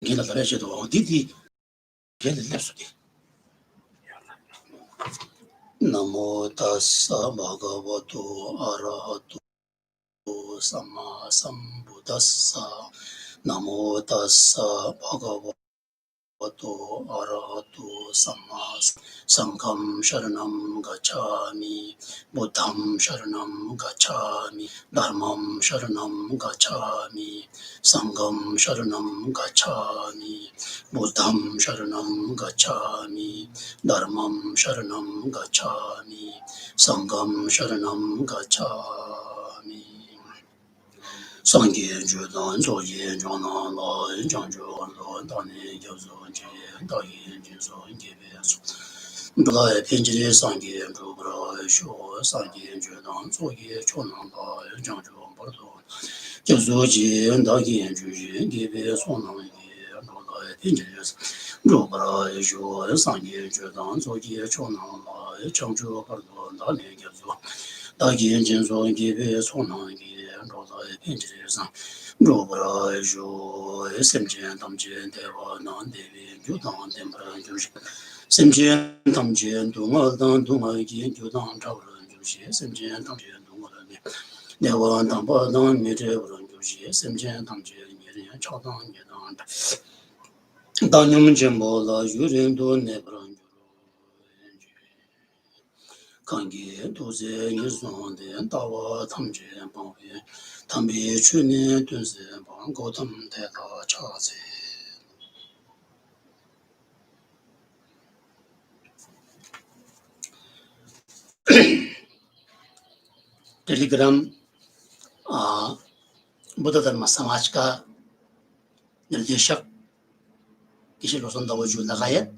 gila dara che do di gela lepsu di namo tassa bhagavato arahato samma sambuddhassa namo tassa bhagavato arahato samma sangham sharanam gacchami buddham sharanam gacchami dharmam sharanam gacchami sangham sharanam gacchami buddham sharanam gacchami dharmam sharanam gacchami sangham sharanam gacchami Sangye Judan Zoye Jona La Janju Lo Dani Gyozo Je Dayi Jinso Gebe Dula Pinjiri Sangye Jubra Shu Sangye Judan Zoye Chona La Janju Bordo Gyozo Je Dayi Juji Gebe Sona Dula Pinjiri Jubra Shu Sangye Judan Zoye Chona La Janju Bordo Dani Gyozo Dayi Jinso Gebe Sona Pinterest, Robra, Simjian, Tamjian, Deva, non Devi, Judan, Tempera, Simjian, Tamjian, Dunga, Dunga, Judan, Travel, Simjian, Tamjian, Dunga, Deva, Tampa, Don, Mete, Simjian, Tamjian, Chaudan, Yadan, Danyam Jimbo, Jurin, Don, Nebran, Kangi, Doze, Nizon, Dawa, Tamjian, Bambi, Tambi, Chuni, Dunze, Bangotam, Deda, Chazi. Telegram Buddha धर्म समाज का निर्देशक किसी रोशन दवजू लगायत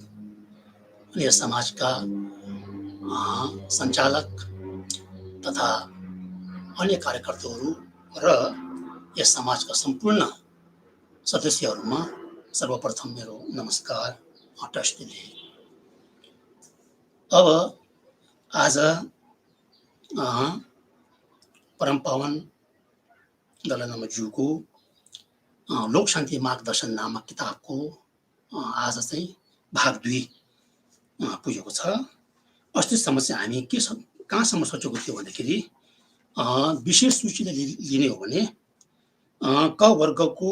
यह समाज का संचालक तथा अन्य कार्यकर्ताहरू र यस समाजका सम्पूर्ण सदस्यहरूमा सर्वप्रथम मेरो नमस्कार अटस्टिले अब आज परम पावन दलनमज्यूको लोक शान्ति मार्गदर्शन नामक किताबको आज चाहिँ भाग 2 पुगेको छ। अस्तिसम्म चाहिँ हामी के कहाँसम्म सोचेको थियो भन्दाखेरि विशेष सूचीले लिने हो भने क वर्गको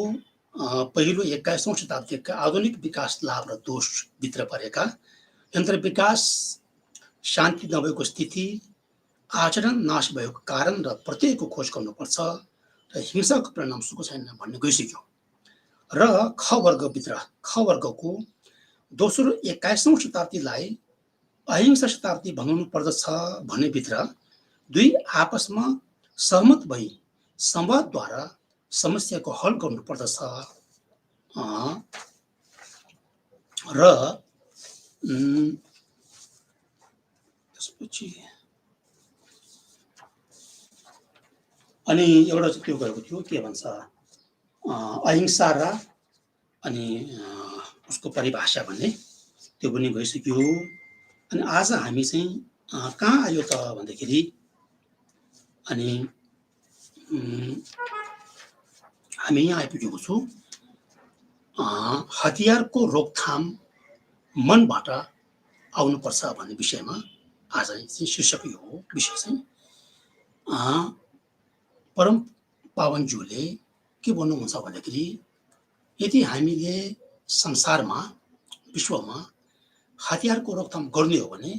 पहिलो 21औं शताब्दीका आधुनिक विकास लाभ र दोष भित्र परेका यन्त्र विकास शान्ति नभएको स्थिति आचरण नाश भएको कारण र प्रत्येकको खोज गर्नुपर्छ र हिंसाको परिणाम सुख छैन भन्ने गइसक्यो र ख वर्गभित्र ख वर्गको दोस्रो 21औं शताब्दीलाई अहिंसा शताब्दी बनाउनु पर्दछ भन्ने भित्र दुई आपसमा सहमत भई संवादद्वारा समस्याको हल गर्नु पर्दछ र त्यसपछि अनि एउटा चाहिँ त्यो गएको थियो के भन्छ अहिंसा र अनि उसको परिभाषा भन्ने त्यो पनि गइसक्यो। अनि आज हामी चाहिँ कहाँ आयो त भन्दाखेरि अनि हामी यहाँ आइपुगेको छु हतियारको रोकथाम मनबाट आउनुपर्छ भन्ने विषयमा आज चाहिँ शीर्षक यो हो। विषय चाहिँ परम पावनज्यूले के भन्नुहुन्छ भन्दाखेरि यदि हामीले संसारमा विश्वमा हतियारको रोकथाम गर्ने हो भने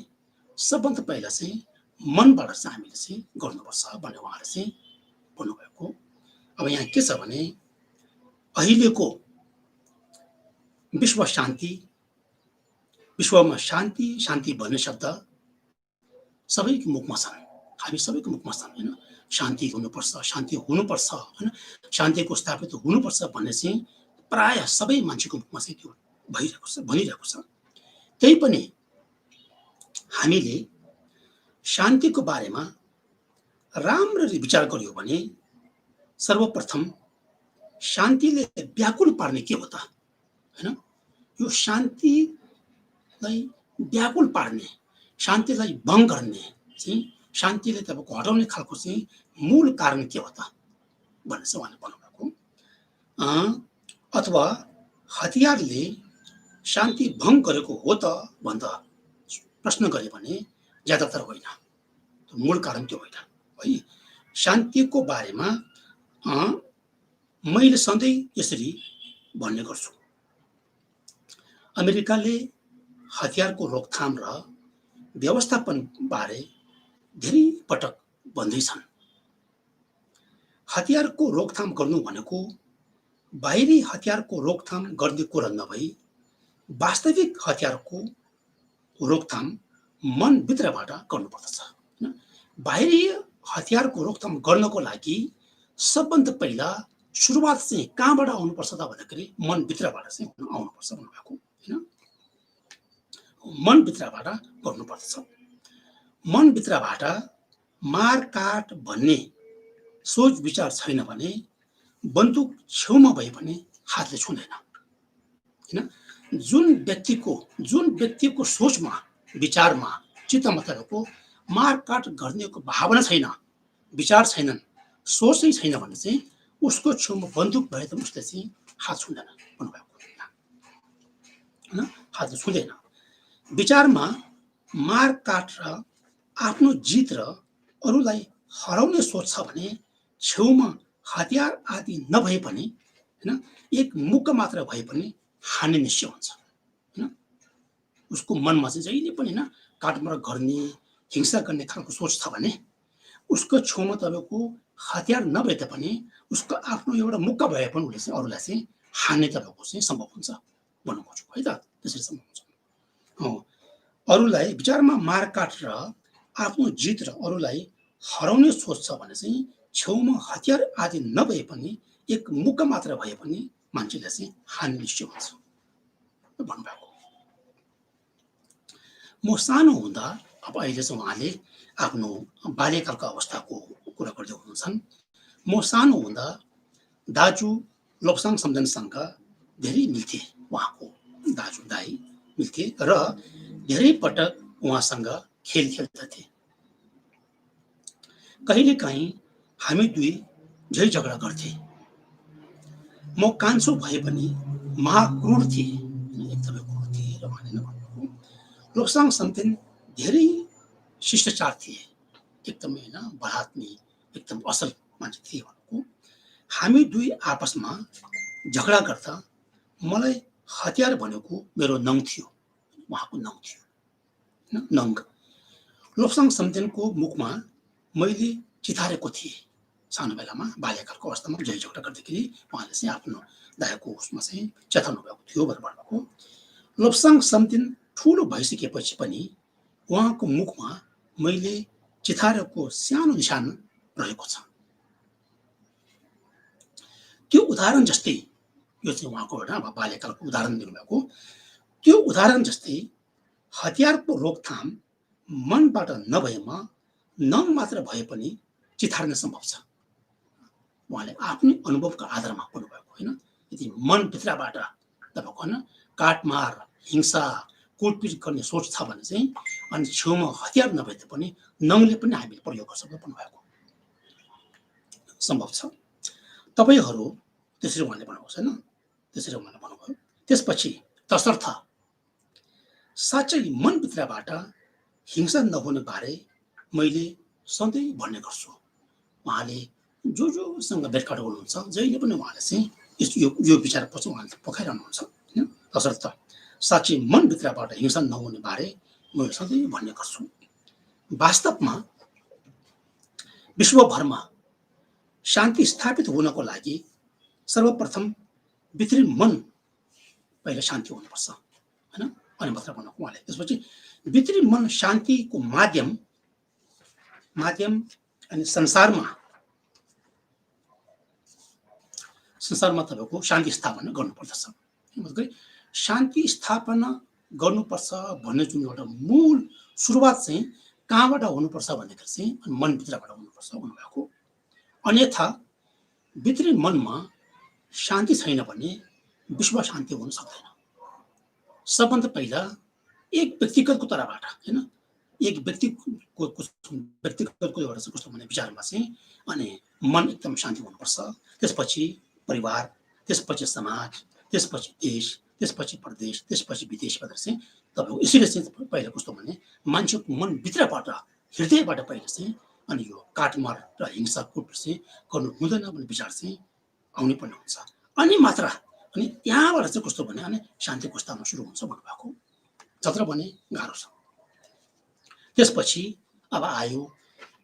सबभन्दा पहिला चाहिँ मनबाट चाहिँ हामीले चाहिँ गर्नुपर्छ भन्ने उहाँले चाहिँ भन्नुभएको। अब यहाँ के छ भने अहिलेको विश्वमा शान्ति भन्ने शब्द सबैको मुखमा छन्, हामी सबैको मुखमा छन् हैन। शान्ति हुनुपर्छ हैन, शान्तिको स्थापित हुनुपर्छ भन्ने चाहिँ प्राय सबै मान्छेको मुखमा चाहिँ त्यो भनिरहेको छ। त्यही पनि हामीले शान्तिको बारेमा राम्ररी विचार गर्यो भने सर्वप्रथम शान्तिले व्याकुल पार्ने के हो त हैन। यो शान्तिलाई व्याकुल पार्ने, शान्तिलाई भङ्ग गर्ने चाहिँ शान्तिले तपाईको हटाउने खालको चाहिँ मूल कारण के हो त भन्ने चाहिँ उहाँले भन्नुभएको। अथवा हतियारले शान्ति भङ्ग गरेको हो त भन्दा प्रश्न गरे भने ज्यादातर होइन, मूल कारण त्यो होइन है। शान्तिको बारेमा मैले सधैँ यसरी भन्ने गर्छु, अमेरिकाले हतियारको रोकथाम र व्यवस्थापन बारे धेरै पटक भन्दैछन्। हतियारको रोकथाम गर्नु भनेको बाहिरी हतियारको रोकथाम गर्ने कुरा नभई वास्तविक हतियारको रोकथाम मनभित्रबाट गर्नुपर्दछ। बाहिरी हतियारको रोकथाम गर्नको लागि सबभन्दा पहिला सुरुवात चाहिँ कहाँबाट आउनुपर्छ त भन्दाखेरि मनभित्रबाट चाहिँ आउनुपर्छ भन्नुभएको होइन। मनभित्रबाट गर्नुपर्दछ। मनभित्रबाट मारकाट भन्ने सोच विचार छैन भने बन्दुक छेउमा भए पनि हातले छुँदैन होइन। जुन व्यक्तिको सोचमा विचारमा चित्तमा तपाईँको मारकाट गर्नेको भावना छैन, विचार छैनन्, सोचै छैन भने चाहिँ उसको छेउमा बन्दुक भए त उसले चाहिँ हात छुँदैन भन्नुभएको होइन। हातले छुँदैन। विचारमा मारकाट र आफ्नो जित र अरूलाई हराउने सोच छ भने छेउमा हतियार आदि नभए पनि होइन, एक मुक्का मात्र भए पनि हान्ने निश्चय हुन्छ होइन। उसको मनमा चाहिँ जहिले पनि होइन काटमार गर्ने, हिंसा गर्ने खालको सोच छ भने उसको छेउमा तपाईँको हतियार नभए तापनि उसको आफ्नो एउटा मुक्का भए पनि उसले चाहिँ अरूलाई चाहिँ हान्ने तपाईँको चाहिँ सम्भव हुन्छ भन्नु खोज्छु है त। त्यसरी सम्भव हुन्छ। अरूलाई विचारमा मारकाट र आफ्नो जित र अरूलाई हराउने सोच छ भने चाहिँ छेउमा हतियार आदि नभए पनि एक मुक्का मात्र भए पनि मान्छेले चाहिँ हान्ने निश्चय हुन्छ भन्नुभएको। म सानो हुँदा, अब अहिले चाहिँ उहाँले आफ्नो बाल्यकालको अवस्थाको कुरा गर्दै हुनुहुन्छ। म सानो हुँदा दाजु लोप्साङ सम्झनसँग धेरै मिल्थे, उहाँको दाजु दाइ मिल्थे र धेरै पटक उहाँसँग खेल खेल्दथे। कहिलेकाहीँ हामी दुई झै झगडा गर्थे। म कान्छो भए पनि महाक्रूर थिए, एकदमै क्रूर थिए र भनेर भन्नुभयो। लोप्साङ सम्झन धेरै शिष्टाचार थिए, एकदमै होइन बहादुर, एकदम असल मान्छे थिए भनेको। हामी दुई आपसमा झगडा गर्दा मलाई हतियार भनेको मेरो नङ थियो, उहाँको नङ थियो नङ। लोप्साङ सम्झनको मुखमा मैले चितारेको थिएँ सानो बेलामा, बाल्यकालको अवस्थामा झै झगडा गर्दाखेरि उहाँले चाहिँ आफ्नो दायाको उसमा चाहिँ चेताउनु भएको थियो भनेर भन्नुभएको। लोप्साङ सम्झन ठुलो भइसकेपछि पनि उहाँको मुखमा मैले चितारेको सानो निशान रहेको छ। त्यो उदाहरण जस्तै, यो चाहिँ उहाँको एउटा बाल्यकालको उदाहरण दिनुभएको, त्यो उदाहरण जस्तै हतियारको रोकथाम मनबाट नभएमा नङ मात्र भए पनि चितार्न सम्भव छ। उहाँले आफ्नै अनुभवको आधारमा भन्नुभएको होइन। यदि मनभित्रबाट तपाईँको होइन काटमार, हिंसा, कुटपिट गर्ने सोच छ भने चाहिँ अनि छेउमा हतियार नभए पनि नङले पनि हामीले प्रयोग गर्छ भन्नुभएको सम्भव छ। तपाईँहरू त्यसरी उहाँले भन्नुभएको छैन, त्यसरी उहाँले भन्नुभयो। त्यसपछि तसर्थ साँच्चै मनभित्रबाट हिंसा नहुने बारे मैले सधैँ भन्ने गर्छु। उहाँले जोसँग भेटघाट गर्नुहुन्छ जहिले पनि उहाँले चाहिँ यो विचार पछि उहाँले पोखाइरहनुहुन्छ होइन। तसर्थ साँच्चै मनभित्रबाट हिंसा नहुने बारे मैले सधैँ भन्ने गर्छु। वास्तवमा विश्वभरमा शान्ति स्थापित हुनको लागि सर्वप्रथम भित्री मन पहिला शान्ति हुनुपर्छ होइन, अनि मात्र भन्नुको उहाँले। त्यसपछि भित्री मन शान्तिको माध्यम अनि संसारमा तपाईँको शान्ति स्थापना गर्नुपर्दछ। शान्ति स्थापना गर्नुपर्छ भन्ने जुन एउटा मूल सुरुवात चाहिँ कहाँबाट हुनुपर्छ भन्दाखेरि चाहिँ मनभित्रबाट हुनुपर्छ भन्नुभएको। अन्यथा भित्री मनमा शान्ति छैन भने विश्व शान्ति हुन सक्दैन। सबभन्दा पहिला एक व्यक्तिगतको तर्फबाट होइन, एक व्यक्तिगतको एउटा कस्तो भने विचारमा चाहिँ अनि मन एकदम शान्ति हुनुपर्छ। त्यसपछि परिवार, त्यसपछि समाज, त्यसपछि देश, त्यसपछि प्रदेश, त्यसपछि विदेश भनेर चाहिँ तपाईँको यसरी चाहिँ पहिला कस्तो भने मान्छेको मनभित्रबाट हृदयबाट पहिला चाहिँ अनि यो काटमार र हिंसा कुट चाहिँ गर्नु हुँदैन भन्ने विचार चाहिँ आउनै पर्ने हुन्छ। अनि मात्र अनि त्यहाँबाट चाहिँ कस्तो भने अनि शान्तिको स्थानमा सुरु हुन्छ भन्नुभएको जत्र भने गाह्रो छ। त्यसपछि अब आयो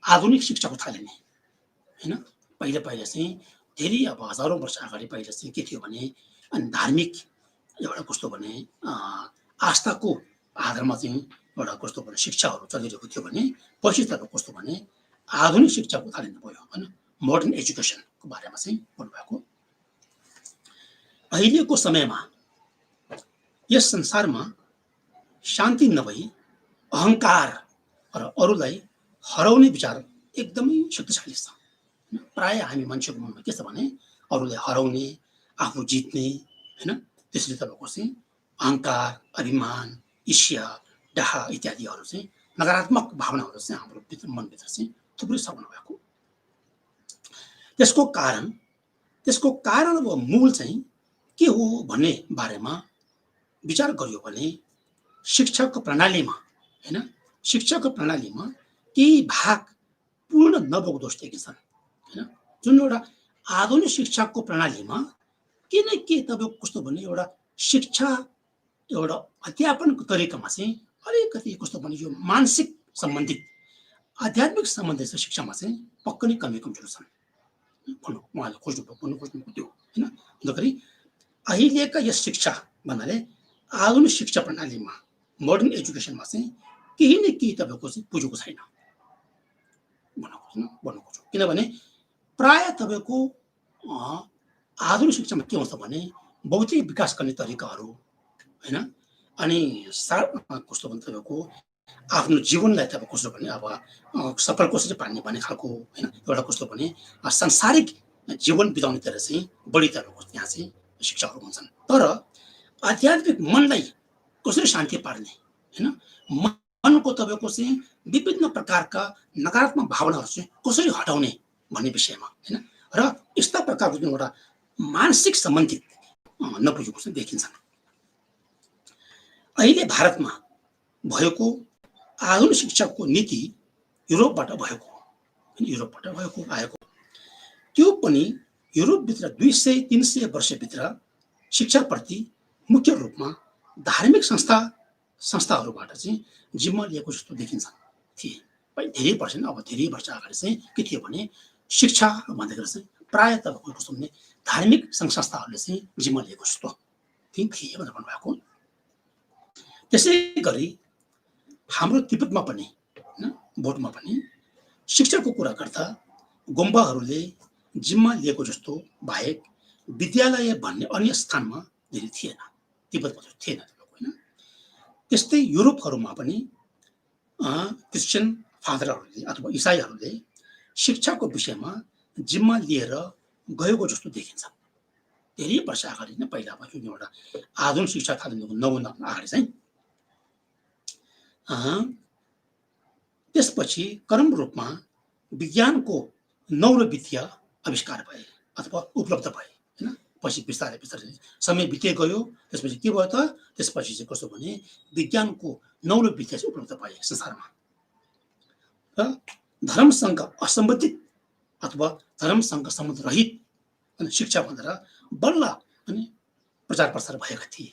आधुनिक शिक्षाको थालनी होइन। पहिला पहिला चाहिँ धेरै अब हजारौँ वर्ष अगाडि पहिला चाहिँ के थियो भने अनि धार्मिक एउटा कस्तो भने आस्थाको आधारमा चाहिँ एउटा कस्तो भने शिक्षाहरू चलिरहेको थियो भने पछि त कस्तो भने आधुनिक शिक्षाको थालनी भयो होइन। मोडर्न एजुकेसनको बारेमा चाहिँ भन्नुभएको। अहिलेको समयमा यस संसारमा शान्ति नभई अहङ्कार र अरूलाई हराउने विचार एकदमै शक्तिशाली छ। प्राय हामी मान्छेको मनमा के छ भने अरूलाई हराउने, आफू जित्ने होइन, त्यसले तपाईँको चाहिँ अहङ्कार, अभिमान, ईर्ष्या, डाहा इत्यादिहरू चाहिँ नकारात्मक भावनाहरू चाहिँ हाम्रो मनभित्र चाहिँ थुप्रै छ भन्नुभएको। त्यसको कारण अब मूल चाहिँ के हो भन्ने बारेमा विचार गरियो भने शिक्षाको प्रणालीमा होइन, शिक्षाको प्रणालीमा केही भाग पूर्ण नभएको दोष देखिन्छन् होइन। जुन एउटा आधुनिक शिक्षाको प्रणालीमा के न के तपाईँको कस्तो भने एउटा शिक्षा एउटा अध्यापनको तरिकामा चाहिँ अलिकति कस्तो भने यो मानसिक सम्बन्धित आध्यात्मिक सम्बन्धित शिक्षामा चाहिँ पक्कै नै कमी कमजोर छन् भन्नु उहाँले भन्नु त्यो होइन। अन्तखेरि अहिलेका यस शिक्षा भन्नाले आधुनिक शिक्षा प्रणालीमा मोडर्न एजुकेसनमा चाहिँ केही न केही तपाईँको चाहिँ पुगेको छैन भन्नु खोज्छु। किनभने प्राय तपाईँको आधुनिक शिक्षामा के हुन्छ भने भौतिक विकास गर्ने तरिकाहरू होइन, अनि कस्तो भने तपाईँको आफ्नो जीवनलाई तपाईँ कस्तो भने अब सफल कसरी पार्ने भन्ने खालको होइन, एउटा कस्तो भने सांसारिक जीवन बिताउनेतिर चाहिँ बढी तपाईँको त्यहाँ चाहिँ शिक्षाहरू हुन्छन्। तर आध्यात्मिक मनलाई कसरी शान्ति पार्ने होइन, मनको तपाईँको चाहिँ विभिन्न प्रकारका नकारात्मक भावनाहरू चाहिँ कसरी हटाउने भन्ने विषयमा होइन र यस्ता प्रकारको जुन एउटा मानसिक सम्बन्धित नपुगेको चाहिँ देखिन्छन्। अहिले भारतमा भएको आधुनिक शिक्षाको नीति युरोपबाट भएको आएको, त्यो पनि युरोपभित्र 200-300 वर्षभित्र शिक्षाप्रति मुख्य रूपमा धार्मिक संस्थाहरूबाट चाहिँ जिम्मा लिएको जस्तो देखिन्छ थिए। धेरै वर्ष अब धेरै वर्ष अगाडि चाहिँ के थियो भने शिक्षा भन्दाखेरि चाहिँ प्रायः तपाईँको कस्तो भने धार्मिक सङ्घ संस्थाहरूले चाहिँ जिम्मा लिएको जस्तो थिए भनेर भन्नुभएको। त्यसै गरी हाम्रो तिब्बतमा पनि होइन, बोर्डमा पनि शिक्षाको कुरा गर्दा गुम्बाहरूले जिम्मा लिएको जस्तो बाहेक विद्यालय भन्ने अन्य स्थानमा धेरै थिएन, तिब्बतमा थिएन होइन। त्यस्तै युरोपहरूमा पनि क्रिस्चियन फादरहरूले अथवा इसाईहरूले शिक्षाको विषयमा जिम्मा लिएर गएको जस्तो देखिन्छ। धेरै वर्ष अगाडि नै पहिला भयो एउटा आधुनिक शिक्षा थाल्नुको 9 अगाडि चाहिँ। त्यसपछि क्रम रूपमा विज्ञानको नौलो विद्या आविष्कार भए अथवा उपलब्ध भए होइन। पछि बिस्तारै बिस्तारै समय बिते गयो, त्यसपछि के भयो त, त्यसपछि चाहिँ कस्तो भने विज्ञानको नौलो विद्या चाहिँ उपलब्ध भए संसारमा र धर्मसँग असम्बन्धित अथवा धर्मसँग सम्बन्ध रहित शिक्षा भनेर बल्ल अनि प्रचार प्रसार भएका थिए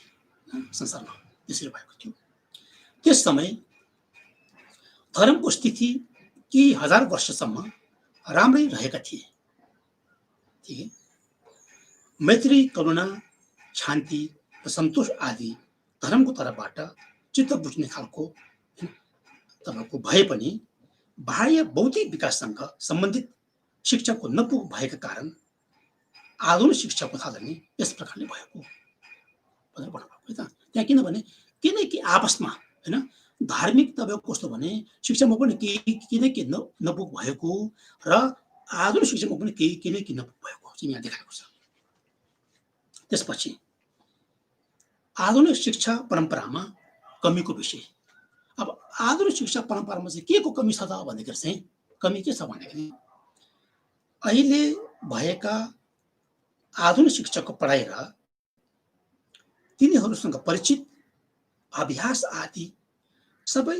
संसारमा, त्यसरी भएको थियो। त्यस समय धर्मको स्थिति केही हजार वर्षसम्म राम्रै रहेका थिए। मैत्री, करुणा, शान्ति र सन्तोष आदि धर्मको तर्फबाट चित्त बुझ्ने खालको तपाईँको भए पनि बाह्य बौद्धिक विकाससँग सम्बन्धित शिक्षाको नपुग भएका कारण आधुनिक शिक्षाको थालनी यस प्रकारले भएको भनेर भन्नुभएको है त। त्यहाँ किनभने किनकि आपसमा होइन धार्मिक तपाईँको कस्तो भने शिक्षामा पनि केही न केही नपुग भएको र आधुनिक शिक्षामा पनि केही न केही नपुग भएको चाहिँ यहाँ देखाएको छ। त्यसपछि आधुनिक शिक्षा परम्परामा कमीको विषय। अब आधुनिक शिक्षा परम्परामा चाहिँ के को कमी छ त भन्दाखेरि चाहिँ कमी के छ भन्दाखेरि अहिले भएका आधुनिक शिक्षाको पढाइ र तिनीहरूसँग परिचित अभ्यास आदि सबै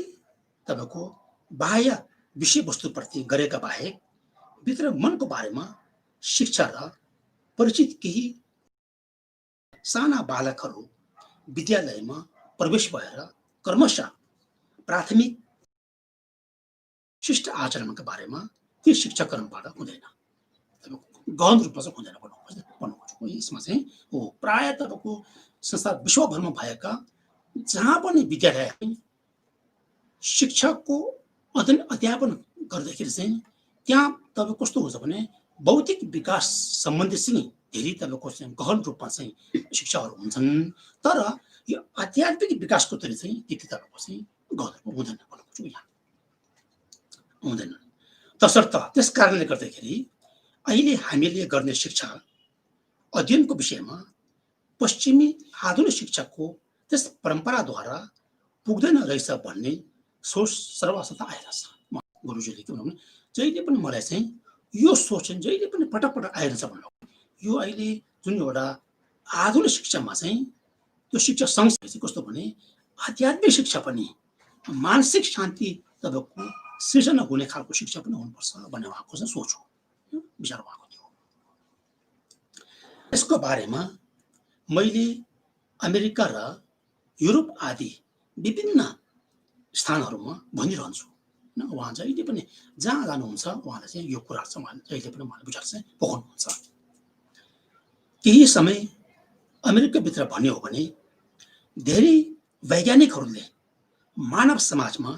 तपाईँको बाह्य विषयवस्तुप्रति गरेका बाहेक भित्र मनको बारेमा शिक्षा र परिचित केही साना बालकहरू विद्यालयमा प्रवेश भएर क्रमशः प्राथमिक शिष्ट आचरणका बारेमा त्यो शिक्षाकरणबाट हुँदैन, गहन रूपमा चाहिँ हुँदैन भन्नु खोजेको यसमा चाहिँ हो। प्राय तपाईँको संसार विश्वभरमा भएका जहाँ पनि विद्यालय शिक्षाको अध्ययन अध्यापन गर्दाखेरि चाहिँ त्यहाँ तपाईँ कस्तो हुन्छ भने भौतिक विकास सम्बन्धी चाहिँ धेरै तपाईँको चाहिँ गहन रूपमा चाहिँ शिक्षाहरू हुन्छन्, तर यो आध्यात्मिक विकासको तरी चाहिँ त्यति तपाईँको चाहिँ गहन रूपमा हुँदैन भन्नु खोजेको यहाँ हुँदैन। तसर्थ त्यस कारणले गर्दाखेरि अहिले हामीले गर्ने शिक्षा अध्ययनको विषयमा पश्चिमी आधुनिक शिक्षाको त्यस परम्पराद्वारा पुग्दैन रहेछ भन्ने सोच सर्वसाधारण आइरहेछ। गुरुजीले के भन्नु जहिले पनि मलाई चाहिँ यो सोच चाहिँ जहिले पनि पटक पटक आइरहेछ भन्नु, यो अहिले जुन एउटा आधुनिक शिक्षामा चाहिँ त्यो शिक्षा सँगसँगै चाहिँ कस्तो भने आध्यात्मिक शिक्षा पनि मानसिक शान्ति तपाईँको सृजना हुने खालको शिक्षा पनि हुनुपर्छ भन्ने उहाँको चाहिँ सोच हो, विचार उहाँको थियो। यसको बारेमा मैले अमेरिका र युरोप आदि विभिन्न स्थानहरूमा भनिरहन्छु। उहाँ जहिले पनि जहाँ जानुहुन्छ उहाँले चाहिँ यो कुरा चाहिँ उहाँले जहिले पनि उहाँले विचार चाहिँ पोखाउनुहुन्छ। केही समय अमेरिकाभित्र भन्ने हो भने धेरै वैज्ञानिकहरूले मानव समाजमा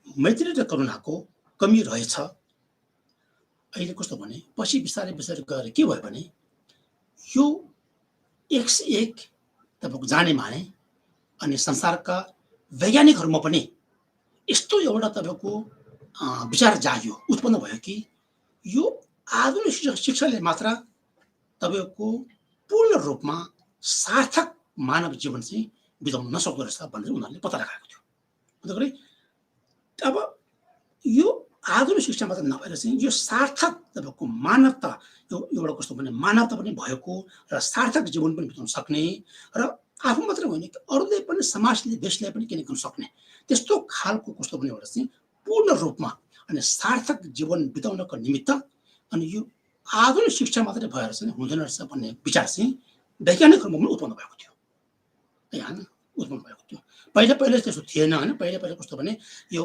मैत्री र करुणाको कमी रहेछ। अहिले कस्तो भने पछि बिस्तारै बिस्तारै गएर के भयो भने यो एक से एक तपाईँको जाने माने अनि संसारका वैज्ञानिकहरूमा पनि यस्तो एउटा तपाईँको विचार जाग्यो उत्पन्न भयो कि यो आधुनिक शिक्षाले मात्र तपाईँको पूर्ण रूपमा सार्थक मानव जीवन चाहिँ बिताउन नसक्दो रहेछ भनेर उनीहरूले पत्ता लगाएको थियो। अन्तखेरि अब यो आधुनिक शिक्षा मात्र नभएर चाहिँ यो सार्थक तपाईँको मानवता एउटा कस्तो भने मानवता पनि भएको र सार्थक जीवन पनि बिताउन सक्ने र आफू मात्र होइन कि अरूले पनि समाजले देशलाई पनि केही गर्न सक्ने त्यस्तो खालको कस्तो पनि एउटा चाहिँ पूर्ण रूपमा अनि सार्थक जीवन बिताउनको निमित्त अनि यो आधुनिक शिक्षा मात्रै भएर चाहिँ हुँदैन रहेछ भन्ने विचार चाहिँ वैज्ञानिकहरूमा पनि उत्पन्न भएको थियो होइन, उत्पन्न भएको थियो। पहिला पहिला त्यस्तो थिएन होइन। पहिला पहिला कस्तो भने यो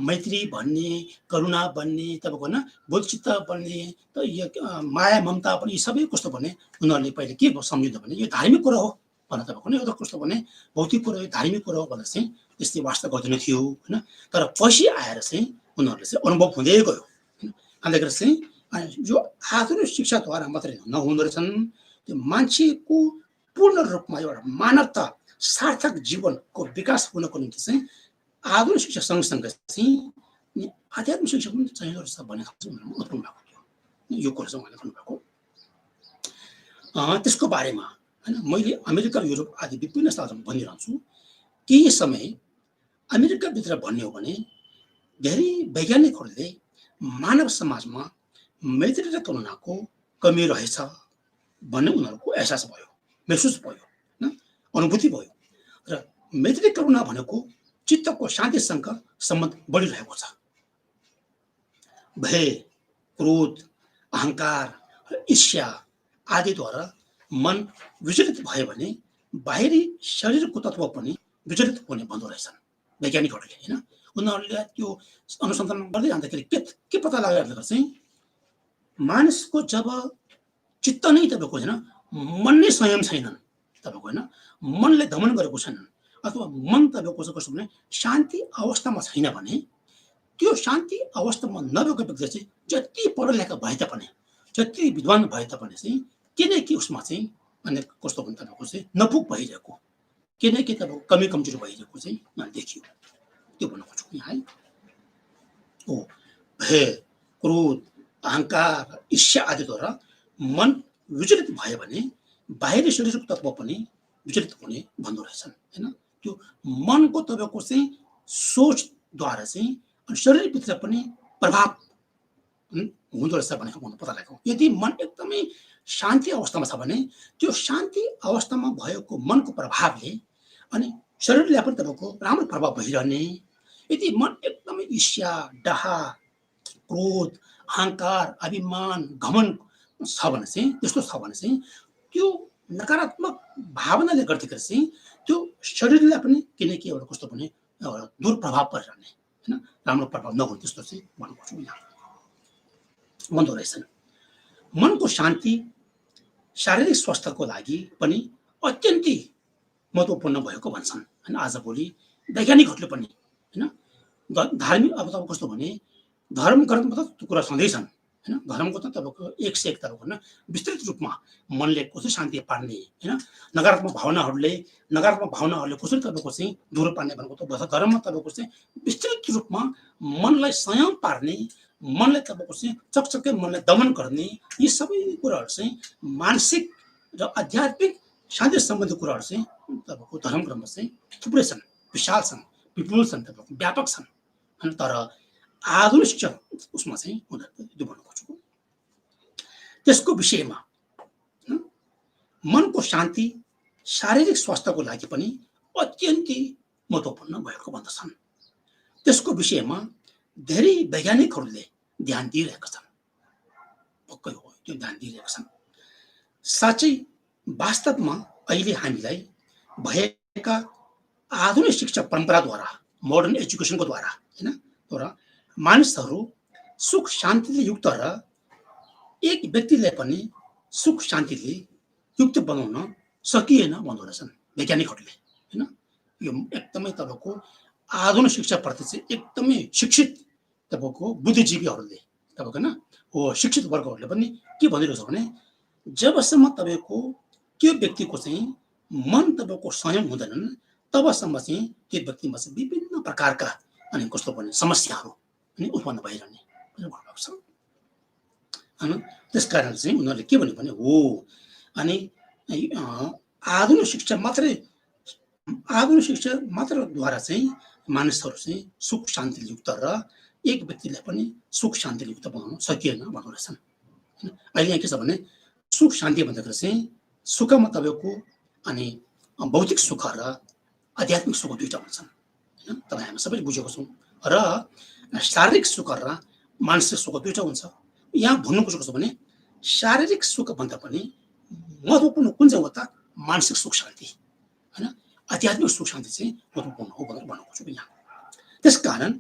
मैत्री भन्ने करुणा भन्ने तपाईँको होइन बोधचित्त भन्ने त यो माया ममता पनि यी सबै कस्तो भने उनीहरूले पहिले के सम्झिँदो भने यो धार्मिक कुरा हो भनेर तपाईँको नि एउटा कस्तो भने भौतिक कुरा हो धार्मिक कुरा हो भनेर चाहिँ त्यस्तै वास्ता गर्दैन थियो होइन। तर पछि आएर चाहिँ उनीहरूले चाहिँ अनुभव हुँदै गयो होइन। अन्त चाहिँ यो आधुनिक शिक्षाद्वारा मात्रै नहुँदो रहेछन्, त्यो मान्छेको पूर्ण रूपमा एउटा मानवता सार्थक जीवनको विकास हुनको निम्ति चाहिँ आधुनिक शिक्षा सँगसँगै चाहिँ आध्यात्मिक शिक्षा पनि चाहिँदो रहेछ भन्ने खालको उत्पन्न भएको थियो। यो कुरा चाहिँ उहाँले भन्नुभएको। त्यसको बारेमा होइन मैले अमेरिका र युरोप आदि विभिन्न स्थानमा भनिरहन्छु। केही समय अमेरिकाभित्र भन्ने हो भने धेरै वैज्ञानिकहरूले मानव समाजमा मैत्री र करुणाको कमी रहेछ भन्ने उनीहरूको एहसास भयो, महसुस भयो होइन, अनुभूति भयो। र मैत्री करुणा भनेको चित्तको शान्तिसँग सम्बन्ध बढिरहेको छ। भय, क्रोध, अहंकार र ईर्ष्या आदिद्वारा मन विचलित भयो भने बाहिरी शरीरको तत्व पनि विचलित हुने भन्दो रहेछन् वैज्ञानिकहरूले होइन। उनीहरूले त्यो अनुसन्धान गर्दै जाँदाखेरि के पत्ता लगाएर चाहिँ मानिसको जब चित्त नै तपाईँको होइन मन नै संयम छैनन् तपाईँको होइन, मनले दमन गरेको छैनन् अथवा मन तपाईँको चाहिँ कस्तो भने शान्ति अवस्थामा छैन भने त्यो शान्ति अवस्थामा नभएको व्यक्ति चाहिँ जति पढ लेखा भए तापनि जति विद्वान भए तापनि चाहिँ के न के उसमा चाहिँ अनि कस्तो भने तपाईँको चाहिँ नपुग भइरहेको के न के तपाईँको कमी कमजोरी भइरहेको चाहिँ यहाँ देखियो। त्यो भन्न खोजेको यहाँ है। हो भय, क्रोध, अहंकार, ईर्ष्या आदिद्वारा मन विचलित भयो भने बाहिरी शरीरको तत्व पनि विचलित हुने भन्दो रहेछन् होइन। त्यो मनको तपाईँको चाहिँ सोचद्वारा चाहिँ अनि शरीरभित्र पनि प्रभाव हुँदो रहेछ भनेको पत्ता लागेको। यदि मन एकदमै शान्ति अवस्थामा छ भने त्यो शान्ति अवस्थामा भएको मनको प्रभावले अनि शरीरलाई पनि तपाईँको राम्रो प्रभाव भइरहने। यदि मन एकदमै ईर्ष्या, डाहा, क्रोध, अहङ्कार, अभिमान, घमण्ड छ भने चाहिँ त्यस्तो छ भने चाहिँ त्यो नकारात्मक भावनाले गर्दाखेरि चाहिँ त्यो शरीरलाई पनि किनकि एउटा कस्तो भने दुर्प्रभाव परिरहने होइन, राम्रो प्रभाव नहुने त्यस्तो चाहिँ भन्नु खोज्छु यहाँ भन्दो रहेछन्। मनको शान्ति शारीरिक स्वास्थ्यको लागि पनि अत्यन्तै महत्त्वपूर्ण भएको भन्छन् होइन। आजभोलि वैज्ञानिकहरूले पनि होइन धार्मिक अब तपाईँ कस्तो भने धर्म गर्नुमा त कुरा छँदैछन् होइन। धर्मको त तपाईँको एक से एक तपाईँको होइन विस्तृत रूपमा मनले कसरी शान्ति पार्ने होइन, नकारात्मक भावनाहरूले कसरी तपाईँको चाहिँ दूर पार्ने भनेको त धर्ममा तपाईँको चाहिँ विस्तृत रूपमा मनलाई संयम पार्ने, मनलाई तपाईँको चाहिँ चकचके मनलाई दमन गर्ने यी सबै कुराहरू चाहिँ मानसिक र आध्यात्मिक शान्ति सम्बन्धी कुराहरू चाहिँ तपाईँको धर्म ग्रन्थमा चाहिँ थुप्रै छन्, विशाल छन्, विपुल छन्, तपाईँको व्यापक छन् होइन। तर आधुनिक शिक्षा उसमा चाहिँ उनीहरूको भन्नु खोजेको त्यसको विषयमा मनको शान्ति शारीरिक स्वास्थ्यको लागि पनि अत्यन्तै महत्त्वपूर्ण भएको भन्दछन्। त्यसको विषयमा धेरै वैज्ञानिकहरूले ध्यान दिइरहेका छन्, पक्कै हो त्यो ध्यान दिइरहेका छन्। साँच्चै वास्तवमा अहिले हामीलाई भएका आधुनिक शिक्षा परम्पराद्वारा मोडर्न एजुकेसनको द्वारा होइन तर मानिसहरू सुख शान्तिले युक्त र एक व्यक्तिलाई पनि सुख शान्तिले युक्त बनाउन सकिएन भन्दो रहेछन् वैज्ञानिकहरूले होइन। यो एकदमै तपाईँको आधुनिक शिक्षाप्रति चाहिँ एकदमै शिक्षित तपाईँको बुद्धिजीवीहरूले तपाईँको होइन हो शिक्षित वर्गहरूले पनि के भनिरहेको छ भने जबसम्म तपाईँको त्यो व्यक्तिको चाहिँ मन तपाईँको संयम हुँदैनन् तबसम्म चाहिँ त्यो व्यक्तिमा चाहिँ विभिन्न प्रकारका अनि कस्तो भने समस्याहरू अनि उत्पन्न भइरहने भन्नुभएको छ होइन। त्यस कारण चाहिँ उनीहरूले के भन्यो भने हो अनि आधुनिक शिक्षा मात्रद्वारा चाहिँ मानिसहरू चाहिँ सुख शान्तियुक्त र एक व्यक्तिलाई पनि सुख शान्तियुक्त बनाउन सकिएन भन्नु रहेछन् होइन। अहिले यहाँ के छ भने सुख शान्ति भन्दाखेरि चाहिँ सुखमा तपाईँको अनि भौतिक सुख र आध्यात्मिक सुख दुईवटा हुन्छन् होइन। तपाईँ हामी सबैले बुझेको छौँ र शारीरिक सुख र मानसिक सुख दुईवटा हुन्छ। यहाँ भन्नु खोजेको छ भने शारीरिक सुखभन्दा पनि महत्त्वपूर्ण कुन चाहिँ हो त मानसिक सुख शान्ति होइन, आध्यात्मिक सुख शान्ति चाहिँ महत्त्वपूर्ण हो भनेर भन्नु खोजेको यहाँ। त्यसकारण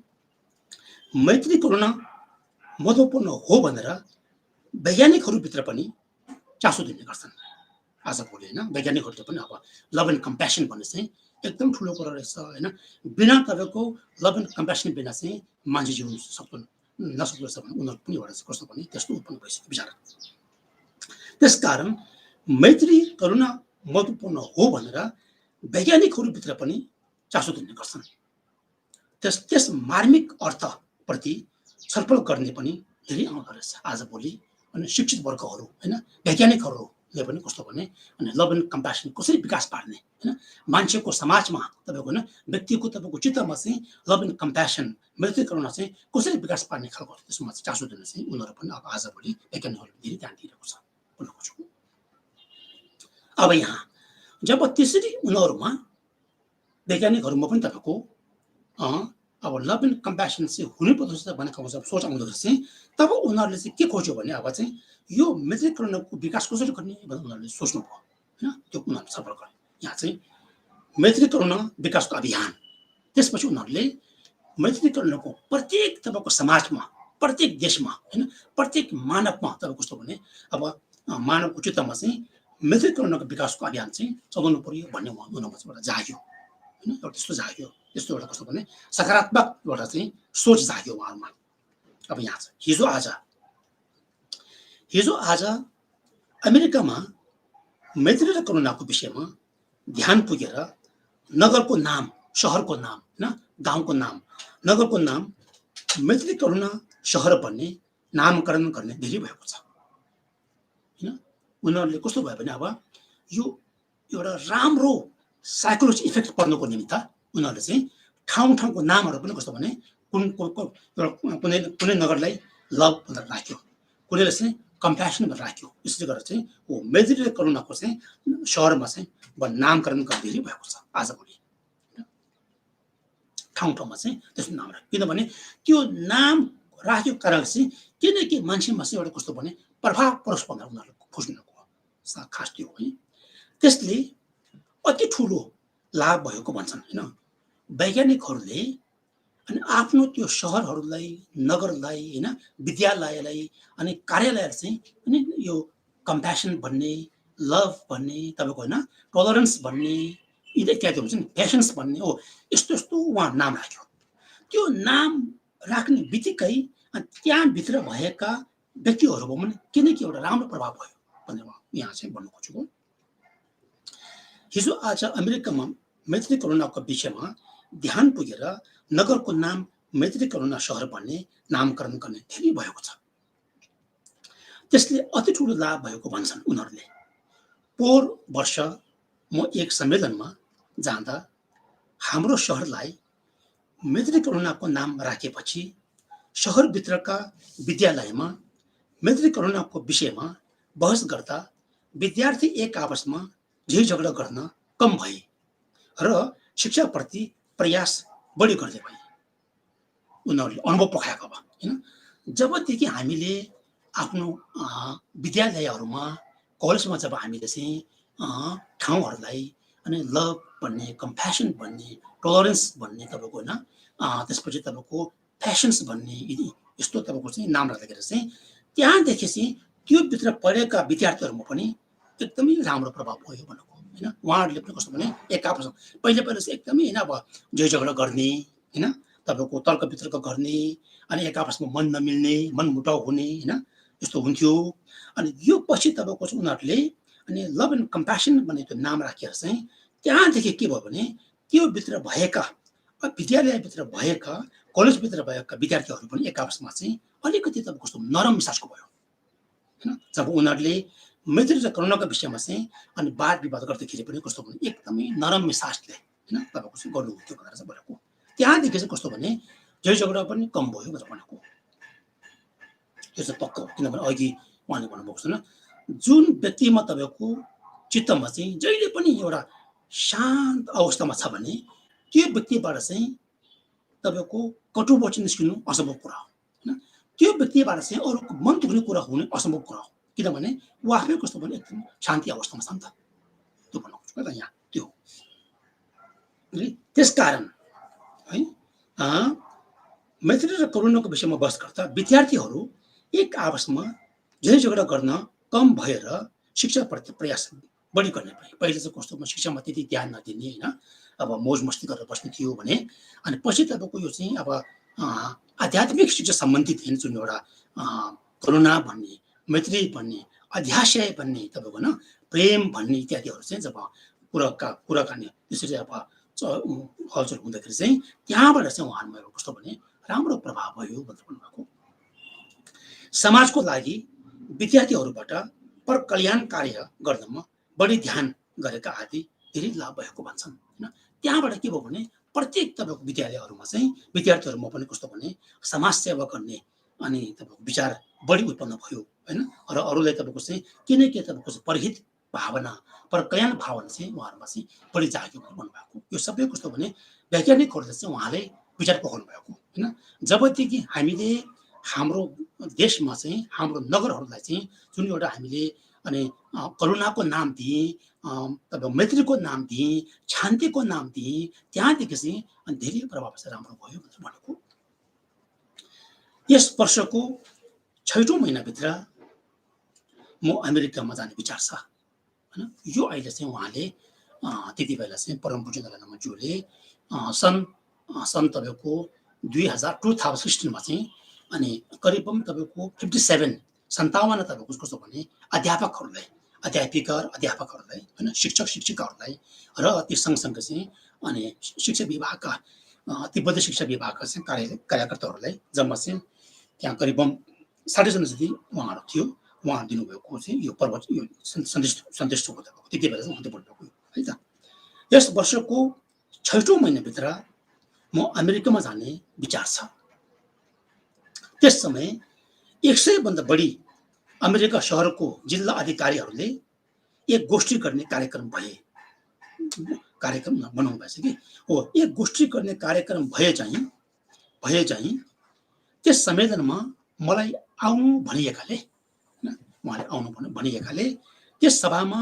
मैत्री करुणा महत्त्वपूर्ण हो भनेर वैज्ञानिकहरूभित्र पनि चासो दिने गर्छन् आजभोलि होइन। वैज्ञानिकहरूले पनि अब लभ एन्ड कम्प्यासन भन्ने चाहिँ एकदम ठुलो कुरा रहेछ होइन। बिना तपाईँको लभ एन्ड कम्प्यासन बिना चाहिँ मान्छे जिउनु नसक्दो रहेछ भने उनीहरू पनि एउटा कस्तो भने त्यस्तो उत्पन्न भइसक्यो विचार। त्यसकारण मैत्री करुणा महत्त्वपूर्ण हो भनेर वैज्ञानिकहरूभित्र पनि चासो दिने गर्छन्। त्यस मार्मिक अर्थप्रति छलफल गर्ने पनि धेरै आउँदो रहेछ आजभोलि अनि शिक्षित वर्गहरू होइन वैज्ञानिकहरूले पनि कस्तो भने अनि लभ एन्ड कम्प्यासन कसरी विकास पार्ने होइन, मान्छेको समाजमा तपाईँको होइन व्यक्तिको तपाईँको चित्तमा चाहिँ लभ एन्ड कम्प्यासन मैत्री करुणा चाहिँ कसरी विकास पार्ने खालको त्यसमा चाहिँ चासो दिन चाहिँ उनीहरू पनि अब आजभोलि वैज्ञानिकहरूले धेरै ध्यान दिइरहेको छ भन्नु खोजेको। अब यहाँ जब त्यसरी उनीहरूमा वैज्ञानिकहरूमा पनि तपाईँको अब लभ एन्ड कम्प्यासन चाहिँ हुनुपर्छ भनेको जब सोच आउँदाखेरि चाहिँ तब उनीहरूले चाहिँ के खोज्यो भने अब चाहिँ यो मैत्री करुणाको विकास कसरी गर्ने भनेर उनीहरूले सोच्नुभयो होइन। त्यो उनीहरूले छलफल गरे यहाँ चाहिँ मैत्री करुणा विकासको अभियान। त्यसपछि उनीहरूले मैत्री करुणाको प्रत्येक तपाईँको समाजमा प्रत्येक देशमा होइन प्रत्येक मानवमा तपाईँको कस्तो भने अब मानवको चित्तमा चाहिँ मैत्री करुणाको विकासको अभियान चाहिँ चलाउनु पर्यो भन्ने उनीहरूमा चाहिँ एउटा जाग्यो होइन। एउटा त्यस्तो जाग्यो त्यस्तो एउटा कस्तो भने सकारात्मक एउटा चाहिँ सोच जाग्यो उहाँहरूमा। अब यहाँ छ हिजो आज अमेरिकामा मैत्री र करुणाको विषयमा ध्यान पुगेर नगरको नाम सहरको नाम होइन गाउँको नाम नगरको नाम मैत्री करुणा सहर भन्ने नामकरण गर्ने धेरै भएको छ होइन। उनीहरूले कस्तो भयो भने अब यो एउटा राम्रो साइकोलोजी इफेक्ट पर्नुको निमित्त उनीहरूले चाहिँ ठाउँको नामहरू पनि कस्तो भने कुनै नगरलाई लभ भनेर राख्यो, कुनैले चाहिँ कम्प्यासन भनेर राख्यो। यसले गर्दा चाहिँ हो मेत्री र करुणाको चाहिँ सहरमा चाहिँ नामकरण गरिदिनु भएको छ आजभोलि ठाउँ ठाउँमा चाहिँ त्यसको नाम राख्यो। किनभने त्यो नाम राख्यो कारण चाहिँ किनकि मान्छेमा चाहिँ एउटा कस्तो भने प्रभाव परोस् भनेर उनीहरूले खोज्नुको खास त्यो हो है। त्यसले अति ठुलो लाभ भएको भन्छन् होइन वैज्ञानिकहरूले। अनि आफ्नो त्यो सहरहरूलाई नगरलाई होइन विद्यालयलाई अनि कार्यालयलाई चाहिँ अनि यो कम्प्यासन भन्ने लभ भन्ने तपाईँको होइन टलरेन्स भन्ने इत्यादि हुन्छ नि पेसेन्स भन्ने हो यस्तो यस्तो उहाँ नाम राख्यो। त्यो नाम राख्ने बित्तिकै त्यहाँभित्र भएका व्यक्तिहरूको पनि किनकि एउटा राम्रो प्रभाव भयो भनेर यहाँ चाहिँ भन्नु खोजेको। हिजो आज अमेरिकामा मैत्री करुणाको विषयमा ध्यान पुगेर नगरको नाम मैत्री करुणा सहर भन्ने नामकरण गर्ने धेरै भएको छ। त्यसले अति ठुलो लाभ भएको भन्छन् उनीहरूले। पोहोर वर्ष म एक सम्मेलनमा जाँदा हाम्रो सहरलाई मैत्री करुणाको नाम राखेपछि सहरभित्रका विद्यालयमा मैत्री करुणाको विषयमा बहस गर्दा विद्यार्थी एक आपसमा झै झगडा गर्न कम भए र शिक्षाप्रति प्रयास बढी गर्दै भए। उनीहरूले अनुभव पखाएको अब होइन जबदेखि हामीले आफ्नो विद्यालयहरूमा कलेजमा जब हामीले चाहिँ ठाउँहरूलाई अनि लभ भन्ने कम्प्यासन भन्ने टलरेन्स भन्ने तपाईँको होइन त्यसपछि तपाईँको पेसेन्स भन्ने यस्तो तपाईँको चाहिँ नाम राख्दाखेरि चाहिँ त्यहाँदेखि चाहिँ त्यो भित्र पढेका विद्यार्थीहरूमा पनि एकदमै राम्रो प्रभाव भयो भनेको होइन। उहाँहरूले पनि कस्तो भने एक आपसमा पहिले चाहिँ एकदमै होइन अब झै झगडा गर्ने होइन तपाईँको तर्क वितर्क गर्ने अनि एक आपसमा मन नमिल्ने मनमुटाउ हुने होइन यस्तो हुन्थ्यो। अनि यो पछि तपाईँको चाहिँ उनीहरूले अनि लभ एन्ड कम्प्यासन भन्ने त्यो नाम राखेर चाहिँ त्यहाँदेखि के भयो भने त्यो भित्र भएका विद्यालयभित्र भएका कलेजभित्र भएका विद्यार्थीहरू पनि एक आपसमा चाहिँ अलिकति तपाईँको कस्तो नरम मिजाजको भयो होइन। जब उनीहरूले मैत्री र करुणाको विषयमा चाहिँ अनि वाद विवाद गर्दाखेरि पनि कस्तो भने एकदमै नरम मिजाजले होइन तपाईँको चाहिँ गर्नुहुन्थ्यो भनेर चाहिँ भनेको। त्यहाँदेखि चाहिँ कस्तो भने झै झगडा पनि कम भयो भनेर भनेको। त्यो चाहिँ पक्का हो किनभने अघि उहाँले भन्नुभएको छैन जुन व्यक्तिमा तपाईँको चित्तमा चाहिँ जहिले पनि एउटा शान्त अवस्थामा छ भने त्यो व्यक्तिबाट चाहिँ तपाईँको कटु वचन निस्किनु असम्भव कुरा हो होइन। त्यो व्यक्तिबाट चाहिँ अरूको मन दुख्ने कुरा हुने असम्भव कुरा हो किनभने ऊ आफै कस्तो भने एकदम शान्ति अवस्थामा छ नि त। त्यो भन्नु खोजेको त यहाँ त्यो त्यसकारण है मैत्री र करुणाको विषयमा बहस गर्दा विद्यार्थीहरू एक आपसमा झै झगडा गर्न कम भएर शिक्षाप्रति प्रयास बढी गर्ने भए। पहिले चाहिँ कस्तो शिक्षामा त्यति ध्यान नदिने होइन अब मौज मस्ती गरेर बस्ने थियो भने अनि पछि तपाईँको यो चाहिँ अब आध्यात्मिक शिक्षा सम्बन्धित होइन जुन एउटा करुणा भन्ने मैत्री भन्ने अध्याशय भन्ने तपाईँको होइन प्रेम भन्ने इत्यादिहरू चाहिँ जब कुराकानी त्यसरी अब हलचल हुँदाखेरि चाहिँ त्यहाँबाट चाहिँ उहाँहरूमा कस्तो भने राम्रो प्रभाव भयो भनेर भन्नुभएको। समाजको लागि विद्यार्थीहरूबाट पर कल्याण कार्य गर्नमा बढी ध्यान गरेका आदि धेरै लाभ भएको भन्छन् होइन। त्यहाँबाट के भयो भने प्रत्येक तपाईँको विद्यालयहरूमा चाहिँ विद्यार्थीहरूमा पनि कस्तो भने समाज सेवा गर्ने अनि तपाईँको विचार बढी उत्पन्न भयो होइन र अरूलाई तपाईँको चाहिँ किनकि तपाईँको परहित भावना पर कल्याण भावना चाहिँ उहाँहरूमा चाहिँ बढी जाग्यो भन्नुभएको। यो सबै कस्तो भने वैज्ञानिकहरूले चाहिँ उहाँले विचार पकाउनु भएको होइन। जबदेखि हामीले हाम्रो देशमा चाहिँ हाम्रो नगरहरूलाई चाहिँ जुन एउटा हामीले अनि करुणाको नाम दिए तपाईँ मैत्रीको नाम दिए शान्तिको नाम दिए त्यहाँदेखि चाहिँ अनि धेरै प्रभाव चाहिँ राम्रो भयो भनेर भनेको। यस वर्षको 6औं महिनाभित्र म अमेरिकामा जाने विचार छ होइन। यो अहिले चाहिँ उहाँले त्यति बेला चाहिँ परम पूज्य दलाईलामाज्यूले सन् तपाईँको 2016मा चाहिँ अनि करिब तपाईँको 57 तपाईँको कस्तो भने अध्यापकहरूलाई अध्यापकहरूलाई होइन शिक्षक शिक्षिकाहरूलाई र त्यो सँगसँगै चाहिँ अनि शिक्षा विभागका तिब्बती शिक्षा विभागका चाहिँ कार्यकर्ताहरूलाई जम्मा चाहिँ त्यहाँ करिब 60जना जति उहाँहरू थियो। उहाँ दिनुभएको चाहिँ यो पर्व यो सन्देश भएको त्यति बेला चाहिँ उहाँले बोल्नुभएको है त। यस वर्षको 6औं महिनाभित्र म अमेरिकामा जाने विचार छ। त्यस समय 100 भन्दा बढी अमेरिका शहरको जिल्ला अधिकारीहरूले एक गोष्ठी गर्ने कार्यक्रम बनाउनु भएछ कि हो। एक गोष्ठी गर्ने कार्यक्रम भए चाहिँ त्यस सम्मेलनमा मलाई आउनु भनिएकाले, उहाँले आउनु भनिएकाले त्यस सभामा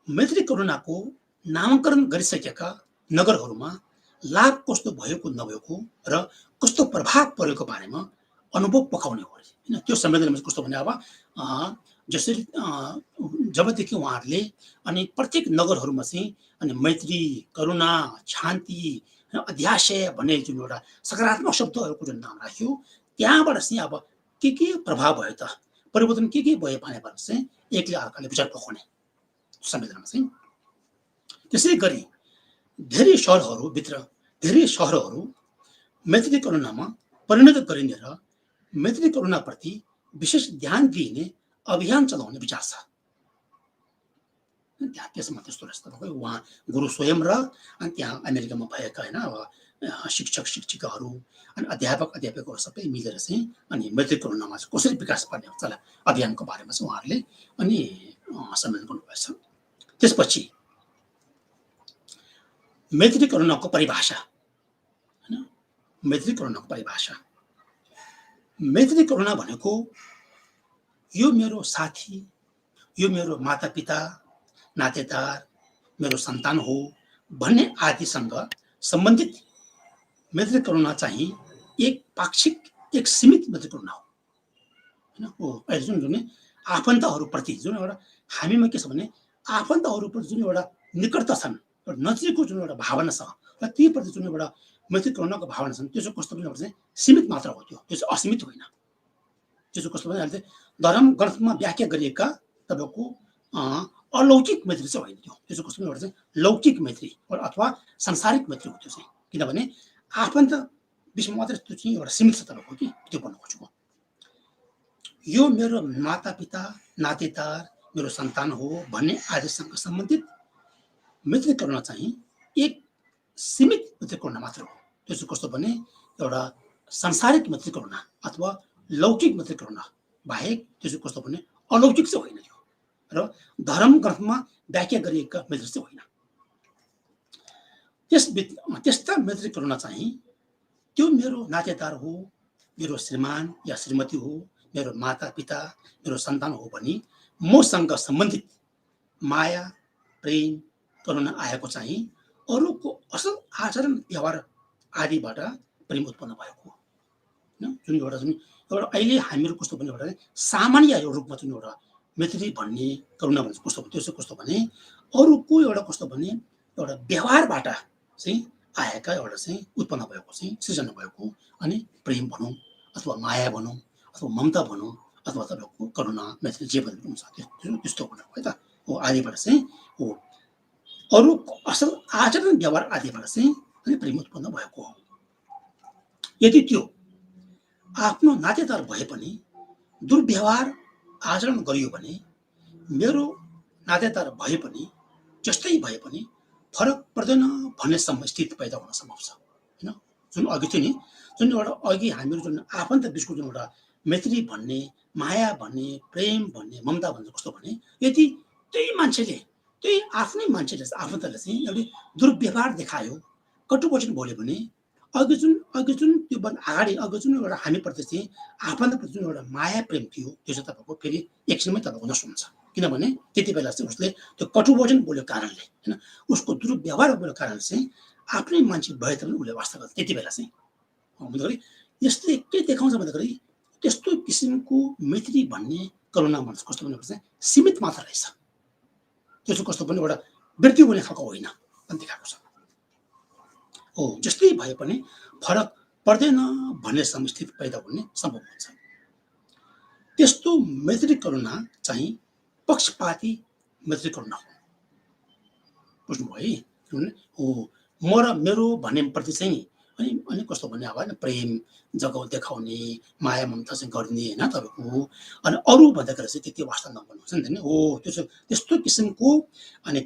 मैत्री करुणाको नामाकरण गरिसकेका नगरहरूमा लाभ कस्तो भएको नभएको र कस्तो प्रभाव परेको बारेमा अनुभव पकाउने हो हैन। त्यो सम्मेलनमा कस्तो भने अब जसरी जबदेखि उहाँहरूले अनि प्रत्येक नगरहरूमा चाहिँ अनि मैत्री, करुणा, शान्ति, अध्याशय भन्ने जुन एउटा सकारात्मक शब्दहरूको जुन नाम राख्यो, त्यहाँबाट चाहिँ अब के प्रभाव भयो त, परिवर्तन के भयो भने चाहिँ एकले अर्काले विचार पकाउने सम्मेलनमा चाहिँ। त्यसै गरी धेरै शहरहरू मैत्री करुणामा परिणत गरिने र मैत्री करुणाप्रति विशेष ध्यान दिइने अभियान चलाउने विचार छ। त्यसमा त्यस्तो रहेछ तपाईँको उहाँ गुरु स्वयं र अनि त्यहाँ अमेरिकामा भएका होइन अब शिक्षक शिक्षिकाहरू अनि अध्यापकहरू सबै मिलेर चाहिँ अनि मैत्री करुणामा चाहिँ कसरी विकास पार्ने चला अभियानको बारेमा चाहिँ उहाँहरूले अनि सम्मेलन गर्नुभएछ। त्यसपछि मैत्री करुणाको परिभाषा हैन। मैत्री करुणा भनेको यो मेरो साथी, यो मेरो मातापिता, नातेदार, मेरो सन्तान हो भन्ने आदिसँग सम्बन्धित मैत्री करुणा चाहिँ एक पाक्षिक, एक सीमित मैत्री करुणा हो हैन। अहिले जुन आफन्तहरूप्रति जुन एउटा हामीमा के छ भने आफन्तहरूप्रति जुन एउटा निकटता छन्, नजिकको जुन एउटा भावना छ र तीप्रति जुन एउटा मैत्री करुणाको भावना छन्, त्यो चाहिँ कस्तो पनि एउटा चाहिँ सीमित मात्र हो। त्यो चाहिँ असीमित होइन। त्यो चाहिँ कस्तो भने अहिले चाहिँ धर्म ग्रन्थमा व्याख्या गरिएका तपाईँको अलौकिक मैत्री चाहिँ होइन। त्यो चाहिँ कस्तो पनि एउटा चाहिँ लौकिक मैत्री अथवा सांसारिक मैत्री हो। त्यो चाहिँ किनभने आफन्त बिचमा मात्रै त्यो चाहिँ एउटा सीमित छ तपाईँको कि त्यो भन्नु खोजेको। यो मेरो मातापिता, नातेदार, मेरो सन्तान हो भन्ने आदिसँग सम्बन्धित मैत्री करुणा चाहिँ एक सीमित मैत्री करुणा मात्र हो। त्यो चाहिँ कस्तो भने एउटा सांसारिक मैत्री करुणा अथवा लौकिक मैत्री करुणा बाहेक त्यो चाहिँ कस्तो भने अलौकिक चाहिँ होइन। त्यो र धर्म ग्रन्थमा व्याख्या गरिएका मैत्री चाहिँ होइन। त्यस्ता मैत्री करुणा चाहिँ त्यो मेरो नातेदार हो, मेरो श्रीमान या श्रीमती हो, मेरो माता पिता, मेरो सन्तान हो भनी मसँग सम्बन्धित माया, प्रेम, करुणा आएको चाहिँ अरूको असल आचरण व्यवहार आदिबाट प्रेम उत्पन्न भएको हो। जुन एउटा अहिले हामीहरू कस्तो भने एउटा सामान्य रूपमा जुन एउटा मैत्री भन्ने करुणा भन्छ कस्तो त्यो चाहिँ कस्तो भने अरूको एउटा कस्तो भने एउटा व्यवहारबाट चाहिँ आएका एउटा चाहिँ उत्पन्न भएको चाहिँ सृजना भएको अनि प्रेम भनौँ अथवा माया भनौँ अथवा ममता भनौँ अथवा तपाईँको करुणा मैत्री जे भन्नु हुन्छ त्यस्तो भनेको है त हो। आदिबाट चाहिँ हो अरूको असल आचरण व्यवहार आदिबाट चाहिँ अनि प्रेम उत्पन्न भएको हो। यदि त्यो आफ्नो नातेदार भए पनि दुर्व्यवहार आचरण गरियो भने मेरो नातेदार भए पनि जस्तै भए पनि फरक पर्दैन भन्ने स्थिति पैदा हुन सम्भव छ हैन। जुन अघि थियो नि जुन एउटा अघि हामीहरू जुन आफन्त बिचको जुन एउटा मैत्री भन्ने, माया भन्ने, प्रेम भन्ने, ममता भन्ने कस्तो भने यदि त्यही मान्छेले त्यही आफ्नै मान्छेले आफन्तले चाहिँ एउटा दुर्व्यवहार देखायो, कटुवचन बोल्यो भने अघि जुन त्यो अगाडि जुन एउटा हामीप्रति चाहिँ आफन्तप्रति जुन एउटा माया प्रेम थियो त्यो चाहिँ तपाईँको फेरि एकछिनमै तपाईँको नष्ट हुन्छ। किनभने त्यति बेला चाहिँ उसले त्यो कटुवचन बोलेको कारणले हैन, उसको दुर्व्यवहार बोलेको कारणले चाहिँ आफ्नै मान्छे भए तापनि उसले वास्ता गर्छ त्यति बेला चाहिँ। भन्दाखेरि यसले के देखाउँछ भन्दाखेरि त्यस्तो किसिमको मैत्री भन्ने करुणा भन्छ कस्तो भने चाहिँ सीमित मात्र रहेछ। त्यो चाहिँ कस्तो पनि एउटा वृद्धि हुने खालको होइन भन्ने देखाएको छ हो। जस्तै भए पनि फरक पर्दैन भन्ने स्थिति पैदा हुने सम्भव हुन्छ। त्यस्तो मैत्री करुणा चाहिँ पक्षपाती मैत्री करुणा हो। बुझ्नुभयो है हो। म र मेरो भन्ने प्रति चाहिँ अनि कस्तो भन्ने अब होइन प्रेम देखाउने माया ममता चाहिँ गर्ने होइन तपाईँको अनि अरू भन्दाखेरि चाहिँ त्यति वास्ता नगर्नुहुन्छ नि त हो। त्यो चाहिँ त्यस्तो किसिमको अनि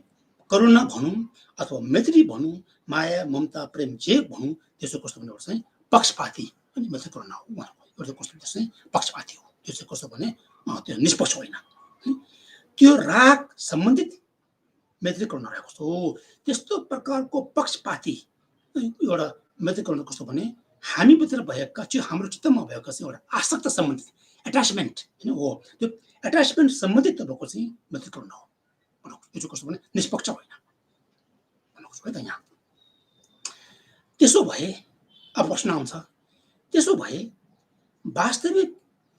करुणा भनौँ अथवा मैत्री भनौँ माया ममता प्रेम जे भनौँ त्यसो कस्तो भने चाहिँ पक्षपाती अनि मैत्री करुणा हो। एउटा कस्तो चाहिँ पक्षपाती हो। त्यो चाहिँ कस्तो भने त्यो निष्पक्ष होइन। त्यो राग सम्बन्धित मैत्री करुणा रहेको छ। त्यस्तो प्रकारको पक्षपाती एउटा मैत्री करुणा कस्तो भने हामीभित्र भएका चाहिँ हाम्रो चित्तमा भएका चाहिँ एउटा आसक्त सम्बन्धित एट्याचमेन्ट होइन हो, त्यो एट्याचमेन्ट सम्बन्धित तपाईँको चाहिँ मैत्री करुणा हो। त्यो चाहिँ कस्तो भने निष्पक्ष होइन है त। यहाँ त्यसो भए अब प्रश्न आउँछ, त्यसो भए वास्तविक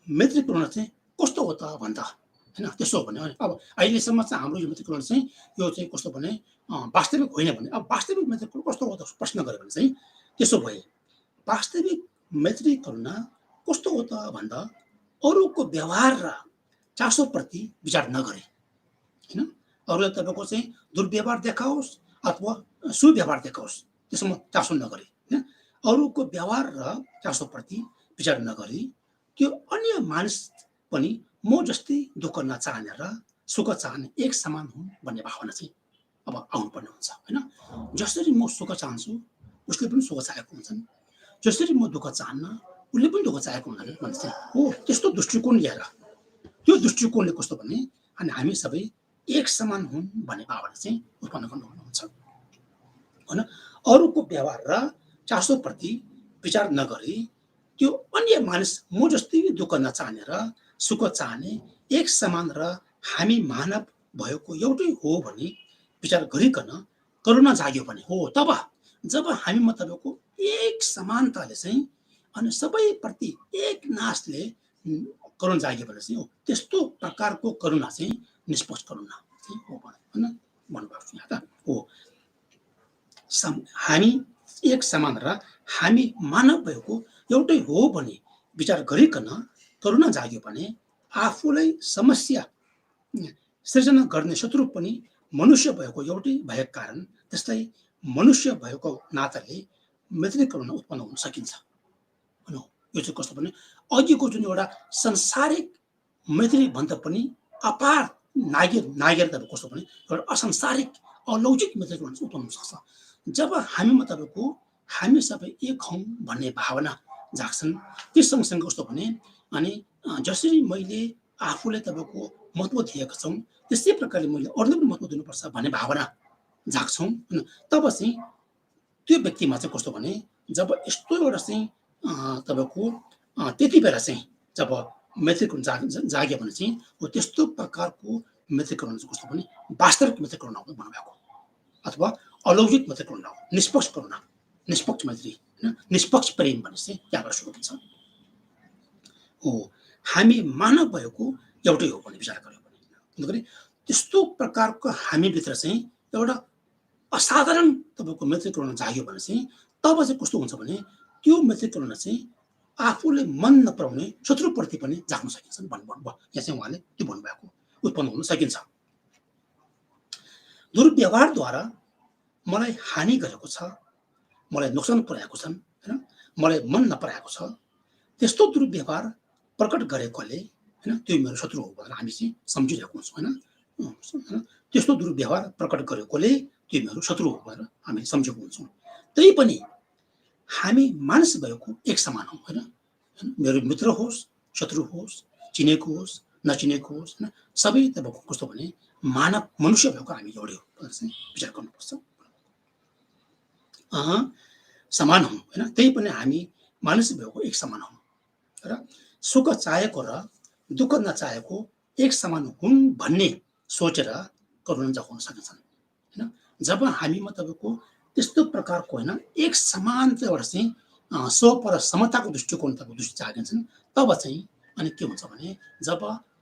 मैत्री करुणा चाहिँ कस्तो हो त भन्दा होइन, त्यसो हो भने अब अहिलेसम्म चाहिँ हाम्रो यो मैत्री करुणा चाहिँ यो चाहिँ कस्तो भने वास्तविक होइन भने अब वास्तविक मैत्री करुणा कस्तो हो त प्रश्न गऱ्यो भने चाहिँ त्यसो भए वास्तविक मैत्री करुणा कस्तो हो त भन्दा अरूको व्यवहार र चासोप्रति विचार नगरे होइन, अरूले तपाईँको चाहिँ दुर्व्यवहार देखाओस् अथवा सुव्यवहार देखाओस् त्यसमा चासो नगरे होइन, अरूको व्यवहार र चासोप्रति विचार नगरी त्यो अन्य मानिस पनि म जस्तै दुःख नचाहने र सुख चाहने एक समान हुन् भन्ने भावना चाहिँ अब आउनुपर्ने हुन्छ होइन। जसरी म सुख चाहन्छु उसले पनि सुख चाहेको हुन्छन्, जसरी म दुःख चाहन्न उसले पनि दुःख चाहेको हुँदैन भन्ने चाहिँ हो। त्यस्तो दृष्टिकोण लिएर त्यो दृष्टिकोणले कस्तो भने अनि हामी सबै एक समान हुन् भन्ने भावना चाहिँ उत्पन्न गर्नुहुन्छ होइन। अरूको व्यवहार र चासोप्रति विचार नगरी त्यो अन्य मानिस म जस्तै दुःख नचाहने र सुख चाहने एक समान र हामी मानव भएको एउटै हो भन्ने विचार गरिकन करुणा जाग्यो भने हो, तब जब हामीमा तपाईँको एक समानताले चाहिँ अनि सबैप्रति एक नासले करुणा जाग्यो भने चाहिँ हो, त्यस्तो प्रकारको करुणा चाहिँ निष्पक्ष करुणा चाहिँ हो होइन भन्नुभएको छ यहाँ त हो। हामी एक समान र हामी मानव भएको एउटै हो भने विचार गरिकन करुणा जाग्यो भने आफूलाई समस्या सृजना गर्ने शत्रु पनि मनुष्य भएको एउटै भएको कारण त्यसलाई मनुष्य भएको नाताले मैत्री करुणा उत्पन्न हुन सकिन्छ। यो चाहिँ कस्तो भने अघिको जुन एउटा संसारिक मैत्री भन्दा पनि अपार नागेर त कस्तो भने एउटा असंसारिक अलौकिक मैत्री करुणा उत्पन्न हुन सक्छ। जब हामीमा तपाईँको हामी सबै एक हौँ भन्ने भावना जाग्छन्, त्यस सँगसँगै कस्तो भने अनि जसरी मैले आफूलाई तपाईँको महत्त्व दिएका छौँ त्यस्तै प्रकारले मैले अरूलाई पनि महत्त्व दिनुपर्छ भन्ने भावना जाग्छौँ होइन। तब चाहिँ त्यो व्यक्तिमा चाहिँ कस्तो भने जब यस्तो एउटा चाहिँ तपाईँको त्यति बेला चाहिँ जब मैत्री करुणा जाग्यो भने चाहिँ हो त्यस्तो प्रकारको मैत्री करुणा चाहिँ कस्तो भने वास्तविक मैत्री करुणा हो भन्नुभएको अथवा अलौकिक मैत्री करुणा हो, निष्पक्ष करुणा, निष्पक्ष मैत्री होइन, निष्पक्ष प्रेम भन्ने चाहिँ त्यहाँबाट सुरु हुन्छ हो। हामी मानव भएको एउटै हो भन्ने विचार गर्यो भने त्यस्तो प्रकारको हामीभित्र चाहिँ एउटा असाधारण तपाईँको मैत्री करुणा जाग्यो भने चाहिँ तब चाहिँ कस्तो हुन्छ भने त्यो मैत्री करुणा चाहिँ आफूले मन नपराउने शत्रुप्रति पनि जाग्न सकिन्छ भन्नुभयो। यहाँ चाहिँ उहाँले त्यो भन्नुभएको उत्पन्न हुन सकिन्छ। दुर्व्यवहारद्वारा मलाई हानि गरेको छ, मलाई नोक्सान पुर्याएको छन् होइन, मलाई मन नपराएको छ, त्यस्तो दुर्व्यवहार प्रकट गरेकोले होइन त्यो मेरो शत्रु हो भनेर हामी चाहिँ सम्झिरहेको हुन्छौँ होइन। त्यस्तो दुर्व्यवहार प्रकट गरेकोले त्यो मेरो शत्रु हो भनेर हामी सम्झेको हुन्छौँ। त्यही पनि हामी मानिस भएको एक समान हौँ होइन, मेरो मित्र होस् शत्रु होस् चिनेको होस् नचिनेको होस् होइन, सबै तपाईँको कस्तो भने मानव मनुष्य भएको हामी एउटै हो भनेर चाहिँ विचार गर्नुपर्छ। समान हौँ होइन, त्यही पनि हामी मानिस भएको एक समान हौँ र सुख चाहेको र दुःख नचाहेको एक समान हुन् भन्ने सोचेर करुणा जगाउन सकिन्छन् होइन। जब हामीमा तपाईँको त्यस्तो प्रकारको होइन एक समान एउटा चाहिँ स्वपर समताको दृष्टिकोण तपाईँको दृष्टि जागिन्छन् तब चाहिँ अनि के हुन्छ भने जब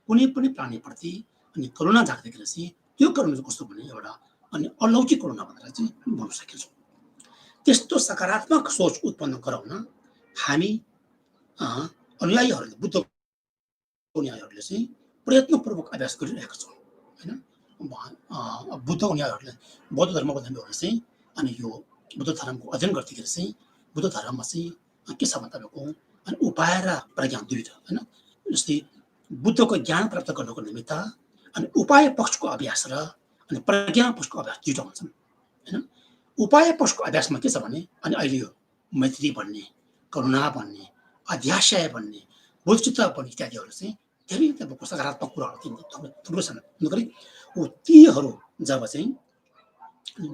कुनै पनि प्राणीप्रति अनि करुणा जाग्दाखेरि चाहिँ त्यो करुणा चाहिँ कस्तो भने एउटा अनि अलौकिक करुणा भनेर चाहिँ भन्न सकिन्छौँ। त्यस्तो सकारात्मक सोच उत्पन्न गराउन हामी अनुयायीहरूले बुद्धको अनुयायीहरूले चाहिँ प्रयत्नपूर्वक अभ्यास गरिरहेका छौँ होइन। बुद्धको अनुयायीहरूले बौद्ध धर्मको धर्महरूले चाहिँ अनि यो बुद्ध धर्मको अध्ययन गर्दाखेरि चाहिँ बुद्ध धर्ममा चाहिँ के छ भने तपाईँको अनि उपाय र प्रज्ञा दुईवटा होइन। जस्तै बुद्धको ज्ञान प्राप्त गर्नको निमित्त अनि उपाय पक्षको अभ्यास र अनि प्रज्ञा पक्षको अभ्यास दुईवटा हुन्छन् होइन। उपाय पक्षको अभ्यासमा के छ भने अनि अहिले यो मैत्री भन्ने करुणा भन्ने अध्याशय भन्ने बोधचित्त भन्ने इत्यादिहरू चाहिँ धेरै तपाईँको सकारात्मक कुराहरू थुप्रो छन्। हुँदाखेरि तीहरू जब चाहिँ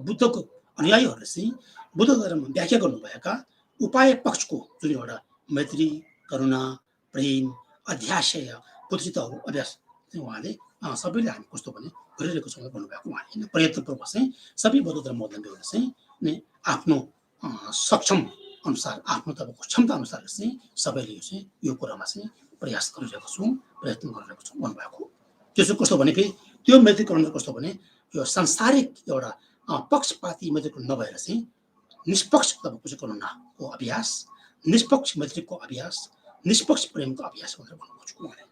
बुद्धको अनुयायीहरूले चाहिँ बुद्ध धर्ममा व्याख्या गर्नुभएका उपाय पक्षको जुन एउटा मैत्री, करुणा, प्रेम, अध्याशय, बुद्धिताहरू अभ्यास चाहिँ उहाँले सबैले हामी कस्तो भने गरिरहेको छौँ भन्नुभएको उहाँले होइन। प्रयत्नपूर्वक चाहिँ सबै बौद्ध धर्मावलम्बीहरूले चाहिँ आफ्नो सक्षम अनुसार आफ्नो तपाईँको क्षमता अनुसार चाहिँ सबैले यो कुरामा चाहिँ प्रयास गरिरहेको छौँ, प्रयत्न गरिरहेको छौँ भन्नुभएको। त्यो चाहिँ कस्तो भने फेरि त्यो मैत्रीकरण कस्तो भने यो सांसारिक एउटा पक्षपाती मैत्रीकरण नभएर चाहिँ निष्पक्ष तपाईँको चाहिँ करुणाको अभ्यास, निष्पक्ष मैत्रीको अभ्यास, निष्पक्ष प्रेमको अभ्यास भनेर भन्नु खोजेको उहाँले।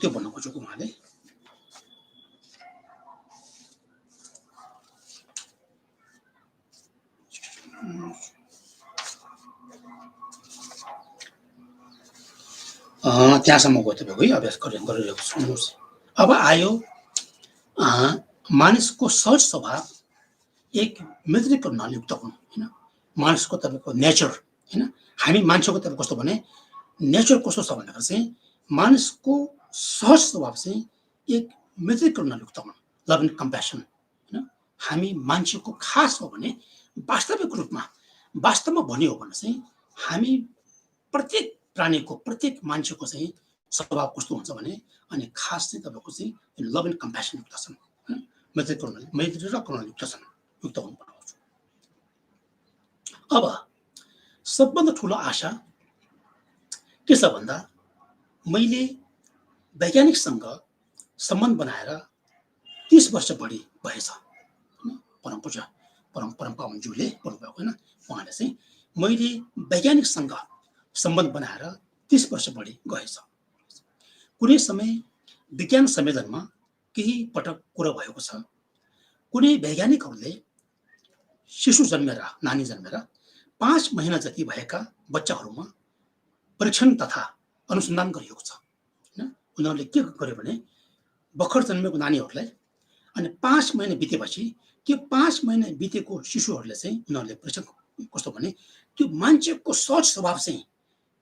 त्यो भन्न खोजेको उहाँले। त्यहाँसम्म गयो तपाईँको है अभ्यास गरिरहेको सुन्नुहोस्। अब आयो मानिसको सहज स्वभाव एक मैत्री करुणाले युक्त हुनु होइन। मानिसको तपाईँको नेचर होइन, हामी मान्छेको तपाईँको कस्तो भने नेचर कस्तो छ भन्दाखेरि चाहिँ मानिसको सहज स्वभाव चाहिँ एक मैत्री करुणाले युक्त हुनु, लभ एन्ड कम्प्यासन होइन। हामी मान्छेको खास हो भने वास्तविक रूपमा वास्तवमा भन्यो हो भने चाहिँ हामी प्रत्येक प्राणीको प्रत्येक मान्छेको चाहिँ स्वभाव कस्तो हुन्छ भने अनि खास चाहिँ तपाईँको चाहिँ लभ एन्ड कम्प्यासन युक्त छन्, मैत्री र करुणा युक्त छन्, युक्त हुनु पर्छ। अब सबभन्दा ठुलो आशा के छ भन्दा मैले वैज्ञानिकसँग सम्बन्ध बनाएर 30 वर्ष बढी भएछ। परम पूज्य परम पावनज्यूले भन्नुभएको होइन, उहाँले चाहिँ मैले वैज्ञानिकसँग सम्बन्ध बनाएर 30 वर्ष बढी गएछ। कुनै समय विज्ञान सम्मेलनमा केही पटक कुरा भएको छ, कुनै वैज्ञानिकहरूले शिशु जन्मेर नानी जन्मेर 5 महिना जति भएका बच्चाहरूमा परीक्षण तथा अनुसन्धान गरिएको छ होइन। उनीहरूले के गर्यो भने भर्खर जन्मेको नानीहरूलाई अनि 5 महिना बितेपछि त्यो 5 महिना बितेको शिशुहरूले चाहिँ उनीहरूले परीक्षण कस्तो भने त्यो मान्छेको सहज स्वभाव चाहिँ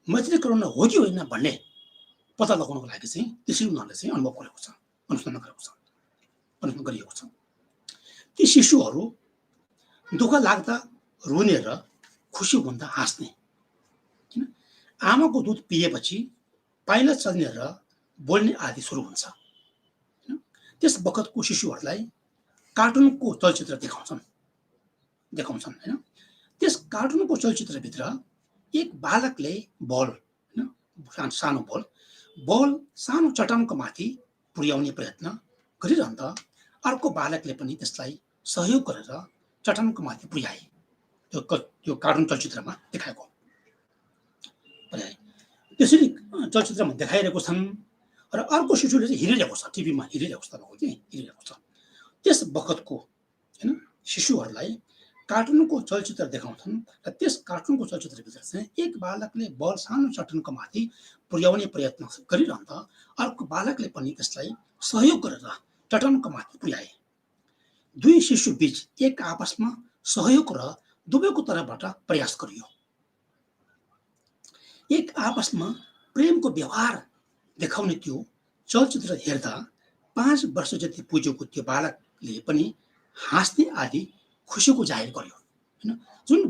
मैत्री करुणा हो कि होइन भन्ने पत्ता लगाउनको लागि चाहिँ त्यसरी उनीहरूले चाहिँ अनुभव गरेको छ, अनुसन्धान गरेको छ, अनुसन्धान गरिएको छ। ती शिशुहरू दुःख लाग्दा रुने र खुसी हुँदा हाँस्ने होइन, आमाको दुध पिएपछि पाइला चल्ने र बोल्ने आदि सुरु हुन्छ होइन। त्यस बखतको शिशुहरूलाई कार्टुनको चलचित्र देखाउँछन् होइन। त्यस कार्टुनको चलचित्रभित्र एक बालकले बल होइन, सानो बल सानो चट्टानको माथि पुर्याउने प्रयत्न गरिरहँदा अर्को बालकले पनि त्यसलाई सहयोग गरेर चट्टानको माथि पुर्याए। त्यो कार्टुन चलचित्रमा देखाएको त्यसरी चलचित्रमा देखाइरहेको छन् र अर्को शिशुले चाहिँ हेरिरहेको छ, टिभीमा हेरिरहेको छ, तपाईँको चाहिँ हेरिरहेको छ। त्यस बखतको होइन शिशुहरूलाई कार्टुनको चलचित्र देखाउँछन् र त्यस कार्टुनको चलचित्रभित्र चाहिँ एक बालकले बल सानो चट्टानको माथि पुर्याउने प्रयत्न गरिरहँदा अर्को बालकले पनि त्यसलाई सहयोग गरेर चट्टानको माथि पुर्याए। दुई शिशु बीच एक आपसमा सहयोग र दुवैको तर्फबाट प्रयास गरियो। एक आपसमा प्रेमको व्यवहार देखाउने त्यो चलचित्र हेर्दा 5 वर्ष जति पुगेको त्यो बालकले पनि हाँस्ने आदि खुसीको जाहेर गर्यो होइन। जुन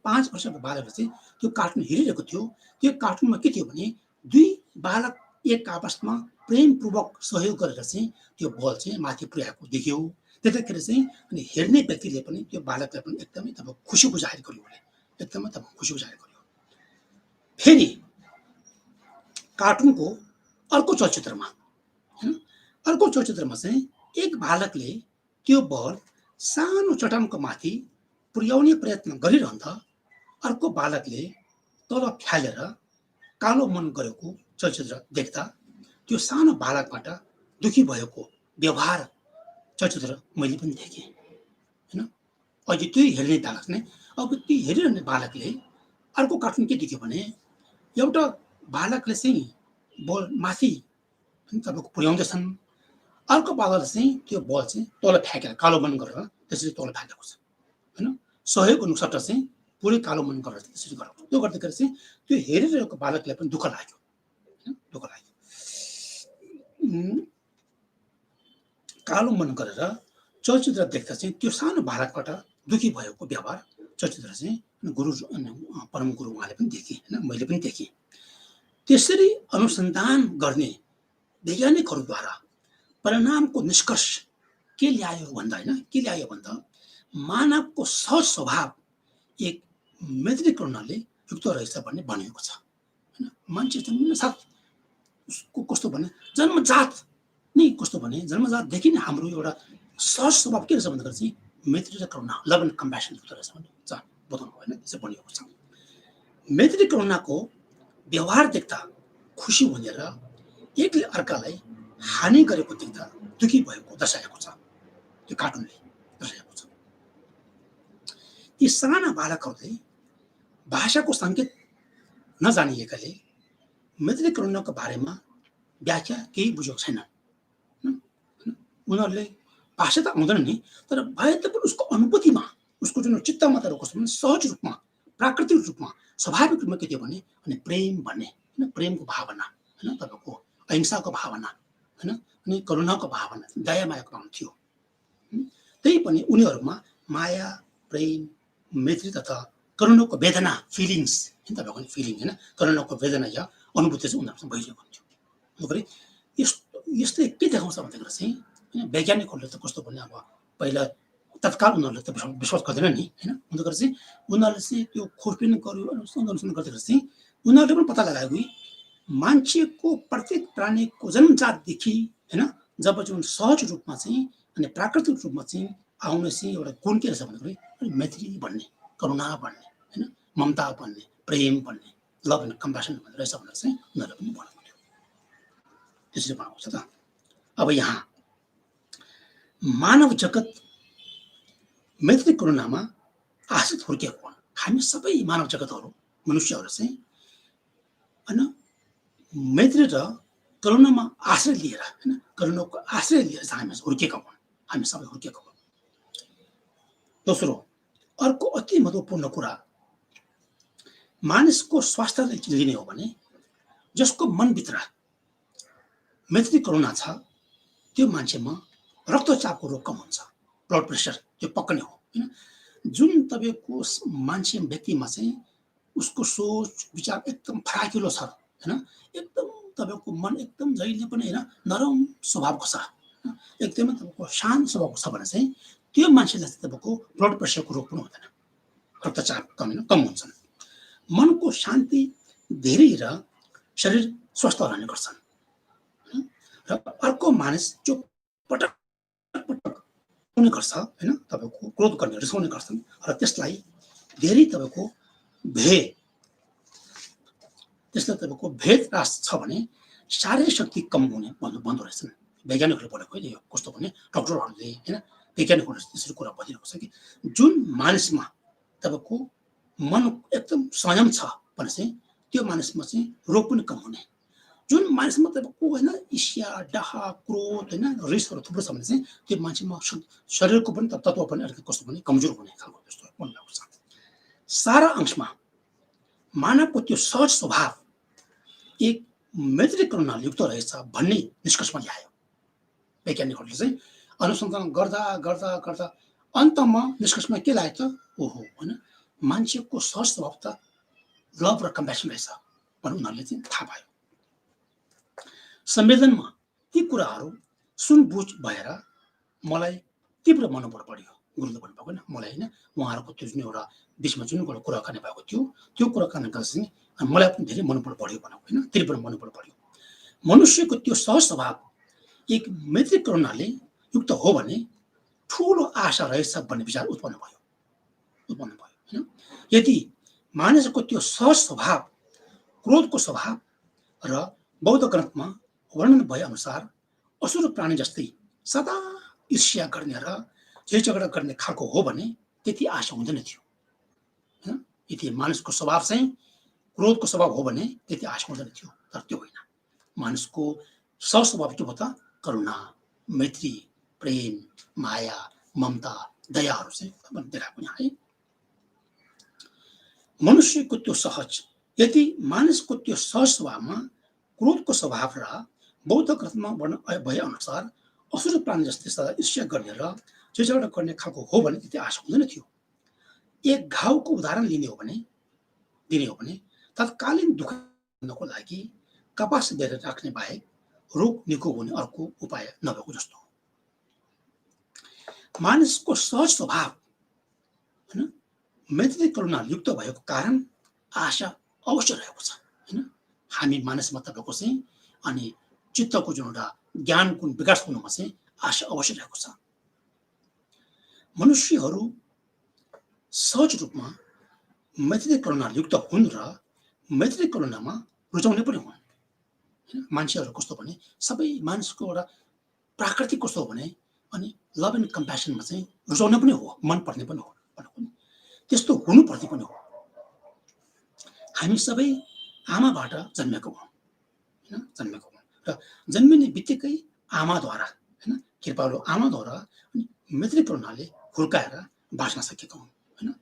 5 वर्षको बालकले चाहिँ त्यो कार्टुन हेरिरहेको थियो, त्यो कार्टुनमा के थियो भने दुई बालक एक आपसमा प्रेमपूर्वक सहयोग गरेर चाहिँ त्यो बल चाहिँ माथि पुर्याएको देखियो। त्यतिखेर चाहिँ अनि हेर्ने व्यक्तिले पनि त्यो बालकलाई पनि एकदमै तब खुसीको जाहेर गर्यो, एकदमै तब खुसीको जाहेर गर्यो। फेरि कार्टुनको अर्को चलचित्रमा चाहिँ एक बालकले त्यो बल सानो चट्टानको माथि पुर्याउने प्रयत्न गरिरहँदा अर्को बालकले तल फ्यालेर कालो मन गरेको चलचित्र देख्दा त्यो सानो बालकबाट दुखी भएको व्यवहार चलचित्र मैले पनि देखेँ होइन। अहिले त्यो हेर्ने बालक नै अब त्यो हेरिरहने बालकले अर्को कार्टुन के देख्यो भने एउटा बालकले चाहिँ बल माथि तपाईँको पुर्याउँदैछन्, अर्को बालकले चाहिँ त्यो बल चाहिँ तल फ्याँकेर कालो मन गरेर त्यसरी तल फ्याँकेको छ होइन। सहयोग गर्नु सट्टा चाहिँ पुरै कालो मन गरेर त्यसरी गराउँछ। त्यो गर्दाखेरि चाहिँ त्यो हेरिरहेको बालकलाई पनि दुःख लाग्यो, दुःख लाग्यो। कालो मन गरेर चलचित्र देख्दा चाहिँ त्यो सानो बालकबाट दुःखी भएको व्यवहार चलचित्र चाहिँ गुरु परम गुरु उहाँले पनि देखेँ होइन, मैले पनि देखेँ। त्यसरी अनुसन्धान गर्ने वैज्ञानिकहरूद्वारा परिणामको निष्कर्ष के ल्यायो भन्दा होइन, के ल्यायो भन्दा मानवको सहज स्वभाव एक मैत्री करुणाले युक्त रहेछ भन्ने भनिएको छ होइन। मान्छे जन्मजात उसको कस्तो भने जन्मजात नै कस्तो भने जन्मजातदेखि नै हाम्रो एउटा सहज स्वभाव के रहेछ भन्दाखेरि चाहिँ मैत्री र करुणा, लभ एन्ड कम्प्यासन युक्त रहेछ भन्ने बताउनु होइन, त्यसै भनिएको छ। मैत्री करुणाको व्यवहार देख्दा खुसी हुने र एकले अर्कालाई हानि गरेको देख्दा दुःखी भएको दर्शाएको छ, त्यो कार्टुनले दर्शाएको छ। यी साना बालकहरूले भाषाको सङ्केत नजानिएकाले मैत्री करुणाको बारेमा व्याख्या केही बुझेको छैन। उनीहरूले भाषा त आउँदैन नि, तर भए पनि उसको अनुभूतिमा, उसको जुन चित्तमा तर कस्तो भने सहज रूपमा, प्राकृतिक रूपमा, स्वाभाविक रूपमा के थियो भने अनि प्रेम भन्ने होइन, प्रेमको भावना होइन, तपाईँको अहिंसाको भावना होइन, अनि करुणाको भावना, दया मायाको भावना थियो। त्यही पनि उनीहरूमा माया, प्रेम, मैत्री तथा करुणाको वेदना, फिलिङ्स होइन, तपाईँको फिलिङ होइन, करुणाको वेदना या अनुभूति चाहिँ उनीहरूसँग भइरहेको हुन्थ्यो। अन्तखेरि यस्तै के देखाउँछ भन्दाखेरि चाहिँ होइन, वैज्ञानिकहरूले त कस्तो भने अब पहिला तत्काल उनीहरूले त विश्वास गर्दैन नि होइन। अन्तखेरि चाहिँ उनीहरूले चाहिँ त्यो खोजबिन गर्यो, अनुसन्धान गर्दाखेरि चाहिँ उनीहरूले पनि पत्ता लगायो कि मान्छेको प्रत्येक प्राणीको जन्मजातदेखि होइन, जब जुन सहज रूपमा चाहिँ अनि प्राकृतिक रूपमा चाहिँ आउने चाहिँ एउटा गुण के रहेछ भन्दाखेरि मैत्री भन्ने, करुणा भन्ने होइन, ममता भन्ने, प्रेम भन्ने, लभ एन्ड कम्प्यासन भन्ने रहेछ भनेर चाहिँ उनीहरूले पनि भनेको थियो। त्यसरी बनाएको छ त। अब यहाँ मानव जगत मैत्री करुणामा आश्रित हुर्किएको हुन्। हामी सबै मानव जगतहरू, मनुष्यहरू चाहिँ होइन मैत्री र करुणामा आश्रय लिएर होइन, करुणाको आश्रय लिएर चाहिँ हामी हुर्किएका हुन्, हामी सबै हुर्किएका हुन्। दोस्रो, अर्को अति महत्त्वपूर्ण कुरा मानिसको स्वास्थ्यलाई लिने हो भने जसको मनभित्र मैत्री करुणा छ त्यो मान्छेमा रक्तचापको रोग कम हुन्छ, ब्लड प्रेसर त्यो पक्कै हो होइन। जुन तपाईँको मान्छे व्यक्तिमा चाहिँ उसको सोच विचार एकदम फराकिलो छ होइन, एकदम तपाईँको मन एकदम जहिले पनि होइन नरम स्वभावको छ, एकदमै तपाईँको शान्त स्वभावको छ भने चाहिँ त्यो मान्छेलाई चाहिँ तपाईँको ब्लड प्रेसरको रोग पनि हुँदैन, रक्तचाप कम हुन्छन्। मनको शान्ति धेरै र शरीर स्वस्थ रहने गर्छन्। र अर्को मानिस जो पटक पटक आउने गर्छ होइन, तपाईँको क्रोध गर्ने रिसाउने गर्छन् र त्यसलाई धेरै तपाईँको भेद रास छ भने शारीरिक शक्ति कम हुने भन्दो रहेछन् वैज्ञानिकहरूले बोलेको होइन। यो कस्तो भने डक्टरहरूले होइन, वैज्ञानिकहरूले त्यसरी कुरा भनिरहेको छ कि जुन मानिसमा तपाईँको मन एकदम संयम छ भने चाहिँ त्यो मानिसमा चाहिँ रोग पनि कम हुने। जुन मानिसमा तपाईँको होइन ईर्ष्या, डाहा, क्रोध होइन, रिसहरू थुप्रो छ भने चाहिँ त्यो मान्छेमा शरीरको पनि तत्त्व पनि अलिकति कस्तो भने कमजोर हुने खालको जस्तो भनिरहेको छ। सारा अंशमा मानवको त्यो सहज स्वभाव एक मैत्री करुणाले युक्त रहेछ भन्ने निष्कर्षमा ल्यायो वैज्ञानिकहरूले चाहिँ। अनुसन्धान गर्दा गर्दा गर्दा अन्तमा निष्कर्षमा के लाग्यो त, ओहो होइन मान्छेको सहज स्वभाव त लभ र कम्प्यासन रहेछ भन्ने उनीहरूले चाहिँ थाहा पायो। संवेदनमा ती कुराहरू सुनबुझ भएर मलाई तीव्र मनोबल बढ्यो। गुरुले भन्नुभएको होइन मलाई होइन, उहाँहरूको त्यो जुन एउटा बिचमा जुन एउटा कुराकानी भएको थियो त्यो कुराकानी गर्दा चाहिँ मलाई पनि धेरै मनोबल बढ्यो भनेको होइन, तीव्र मनोबल बढ्यो। मनुष्यको त्यो सहज स्वभाव एक मैत्री करुणाले युक्त हो भने ठुलो आशा रहेछ भन्ने विचार उत्पन्न भयो होइन। यदि मानिसको त्यो सहज स्वभाव क्रोधको स्वभाव र बौद्ध ग्रन्थमा वर्णन भए अनुसार असुर प्राणी जस्तै सदा ईर्ष्या गर्ने र झैझगडा गर्ने खालको हो भने त्यति आशा हुँदैन थियो होइन। यदि मानिसको स्वभाव चाहिँ क्रोधको स्वभाव हो भने त्यति आशा हुँदैन थियो, तर त्यो होइन। मानिसको सहज स्वभाव के हो त, करुणा, मैत्री, प्रेम, माया, ममता, दयाहरू चाहिँ देखाएको यहाँ है। मनुष्यको त्यो सहज यदि मानिसको त्यो सहज स्वभावमा क्रोधको स्वभाव र बौद्ध ग्रन्थमा भन्न भए अनुसार असुर प्राणी जस्तै सदा ईर्ष्या गर्ने र झैझगडा गर्ने खालको हो भने त्यति आशा हुँदैन थियो। एक घाउको उदाहरण दिने हो भने तत्कालीन दुःख हुनको लागि कपास बेर राख्ने बाहेक रोग निको हुने अर्को उपाय नभएको जस्तो हो। मानिसको सहज स्वभाव हैन मैत्री करुणा युक्त भएको कारण आशा अवश्य रहेको छ हैन। हामी मानिसमा तपाईँको चाहिँ अनि चित्तको जुन एउटा ज्ञान गुण विकास हुनुमा चाहिँ आशा अवश्य रहेको छ। मनुष्यहरू सहज रूपमा मैत्री करुणा युक्त हुन् र मैत्री करुणामा रुचाउने पनि हुन् हैन। मान्छेहरू कस्तो भने सबै मानिसको एउटा प्राकृतिक कस्तो हो भने अनि लभ एन्ड कम्प्यासनमा चाहिँ रुचाउने पनि हो, मन पर्ने पनि हो, त्यस्तो हुनुपर्ने पनि हो। हामी सबै आमाबाट जन्मेको हौँ हैन, जन्मेको हौँ र जन्मिने बित्तिकै आमाद्वारा हैन, कृपालु आमाद्वारा अनि मैत्री करुणाले हुर्काएर बाँच्न सकेका हौँ हैन।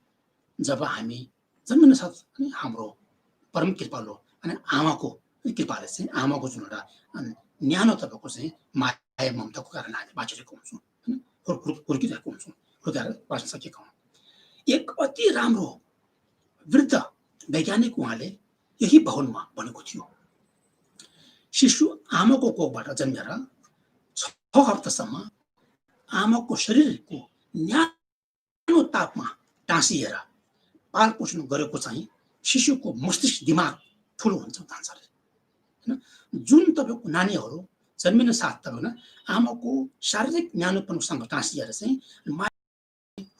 जब हामी जन्मिन साथ अनि हाम्रो परम कृपालु अनि आमाको कृपाले चाहिँ आमाको जुन एउटा न्यानो तपाईँको चाहिँ माया ममताको कारण हामी बाँचिरहेको हुन्छौँ हैन, हुर्किरहेको हुन्छौँ, हुर्काएर बाँच्न सकेका हौँ। एक अति राम्रो वृद्ध वैज्ञानिक उहाँले यही भवनमा भनेको थियो, शिशु आमाको कोखबाट जन्मेर 6 हप्तासम्म आमाको शरीरको न्यानो तापमा टाँसिएर पाल पोषण गरेको चाहिँ शिशुको मस्तिष्क दिमाग ठुलो हुन्छ जान्छ अरे हैन। जुन तपाईँको नानीहरू जन्मिन साथ तपाईँको आमाको शारीरिक न्यानोपनसँग टाँसिएर चाहिँ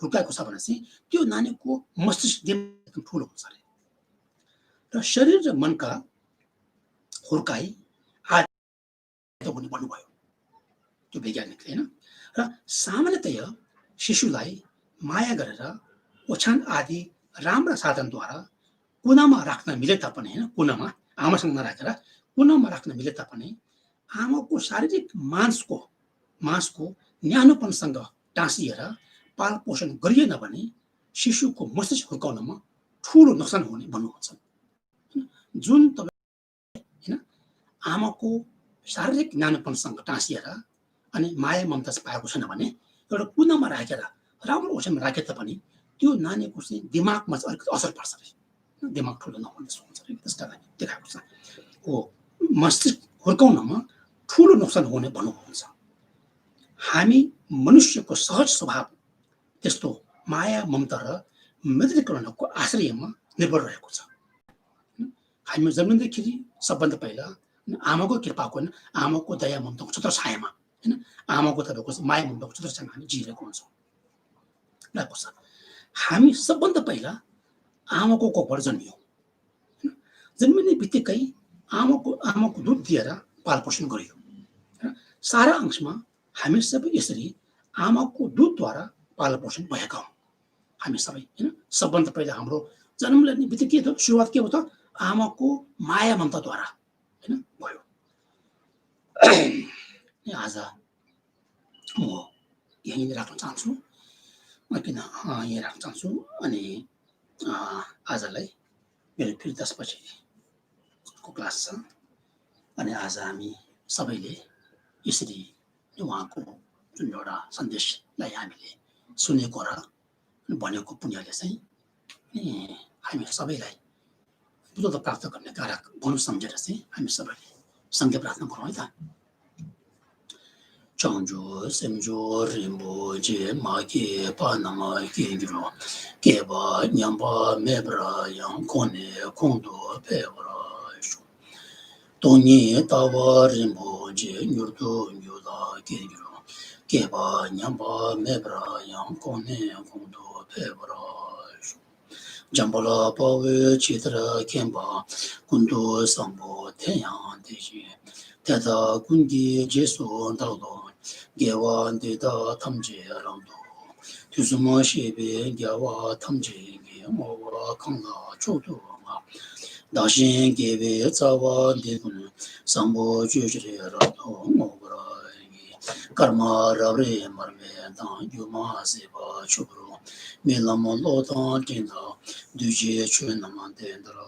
हुर्काएको छ भने चाहिँ त्यो नानीको मस्तिष्क दिमाग ठुलो हुन्छ अरे र शरीर र मनका हुर्काई आदि हुने भन्नुभयो त्यो वैज्ञानिकले हैन। र सामान्यतया शिशुलाई माया गरेर ओछ्यान आदि राम्रा साधनद्वारा कुनामा राख्न मिले तापनि हैन, कुनामा आमासँग नराखेर कुनामा राख्न मिले तापनि आमाको शारीरिक मांसको न्यानोपनसँग टाँसिएर पाल पोषण गरिएन भने शिशुको मस्तिष्क हुर्काउनमा ठुलो नोक्सान हुने भन्नुहुन्छ। जुन तपाईँ हैन आमाको शारीरिक न्यानोपनसँग टाँसिएर अनि माया ममता पाएको छैन भने एउटा कुनामा राखेर राम्रो ओछ्यानमा राखे तापनि त्यो नानीको चाहिँ दिमागमा चाहिँ अलिकति असर पर्छ अरे, दिमाग ठुलो नहुने हुन्छ अरे। त्यस कारण देखाएको छ हो मस्तिष्क हुर्काउनमा ठुलो नोक्सान हुने भन्नुहुन्छ। हामी मनुष्यको सहज स्वभाव त्यस्तो माया ममता र मैत्री करुणाको आश्रयमा निर्भर रहेको छ। हामी जन्मिँदाखेरि सबभन्दा पहिला आमाको कृपाको आमाको दया ममताको छत्र छायामा हैन, आमाको तपाईँको माया ममताको छत्र छायामा हामी जिरहेको हुन्छौँ रहेको छ। हामी सबभन्दा पहिला आमाको कोखबाट जन्मियौँ, जन्मिने बित्तिकै आमाको दुध दिएर पाल पोषण गरियो। सारा अंशमा हामी सबै यसरी आमाको दुधद्वारा पाल पोषण भएका हौँ हामी सबै हैन। सबभन्दा पहिला हाम्रो जन्म लिने बित्तिकै त सुरुवात के हो त आमाको माया ममताद्वारा हैन भयो। आज म यहीँ राख्न चाहन्छु, किन यहीँ राख्न चाहन्छु अनि आजलाई मेरो फेरि 10 बजेको क्लास छ अनि आज हामी सबैले यसरी उहाँको जुन एउटा सन्देशलाई हामीले सुनेको र भनेको पुण्यले चाहिँ हामी सबैलाई बुद्धता प्राप्त गर्ने कारक भन्नु सम्झेर चाहिँ हामी सबैले सँगै प्रार्थना गरौँ है त। Changzhou, Semzhou, Rinpo, Je, Ma, Ke, Pa, Nama, Kengiro, Keba, Nyamba, Mebra, Yang, Kone, Kondo, Pebra, Shu. Tongyi, Tawa, Rinpo, Je, Nyurdo, Nyuda, Kengiro, Keba, Nyamba, Mebra, Yang, Kone, Kondo, Pebra, Shu. Jambala, Pawe, Chitra, Kemba, Kundo, Sambo, Tenyang, Deji. Teta kungi jesu daldo, gewa deda tamje ramdo. Tuzuma shebe gewa tamje ge mowa kanga chodo ma. Dashin gebe zawa dedun sambo jujre ramdo mobra. Karma rabre marme dan yuma seba chubro. Milamo Lotan Kinda, Duji Chunamandendra.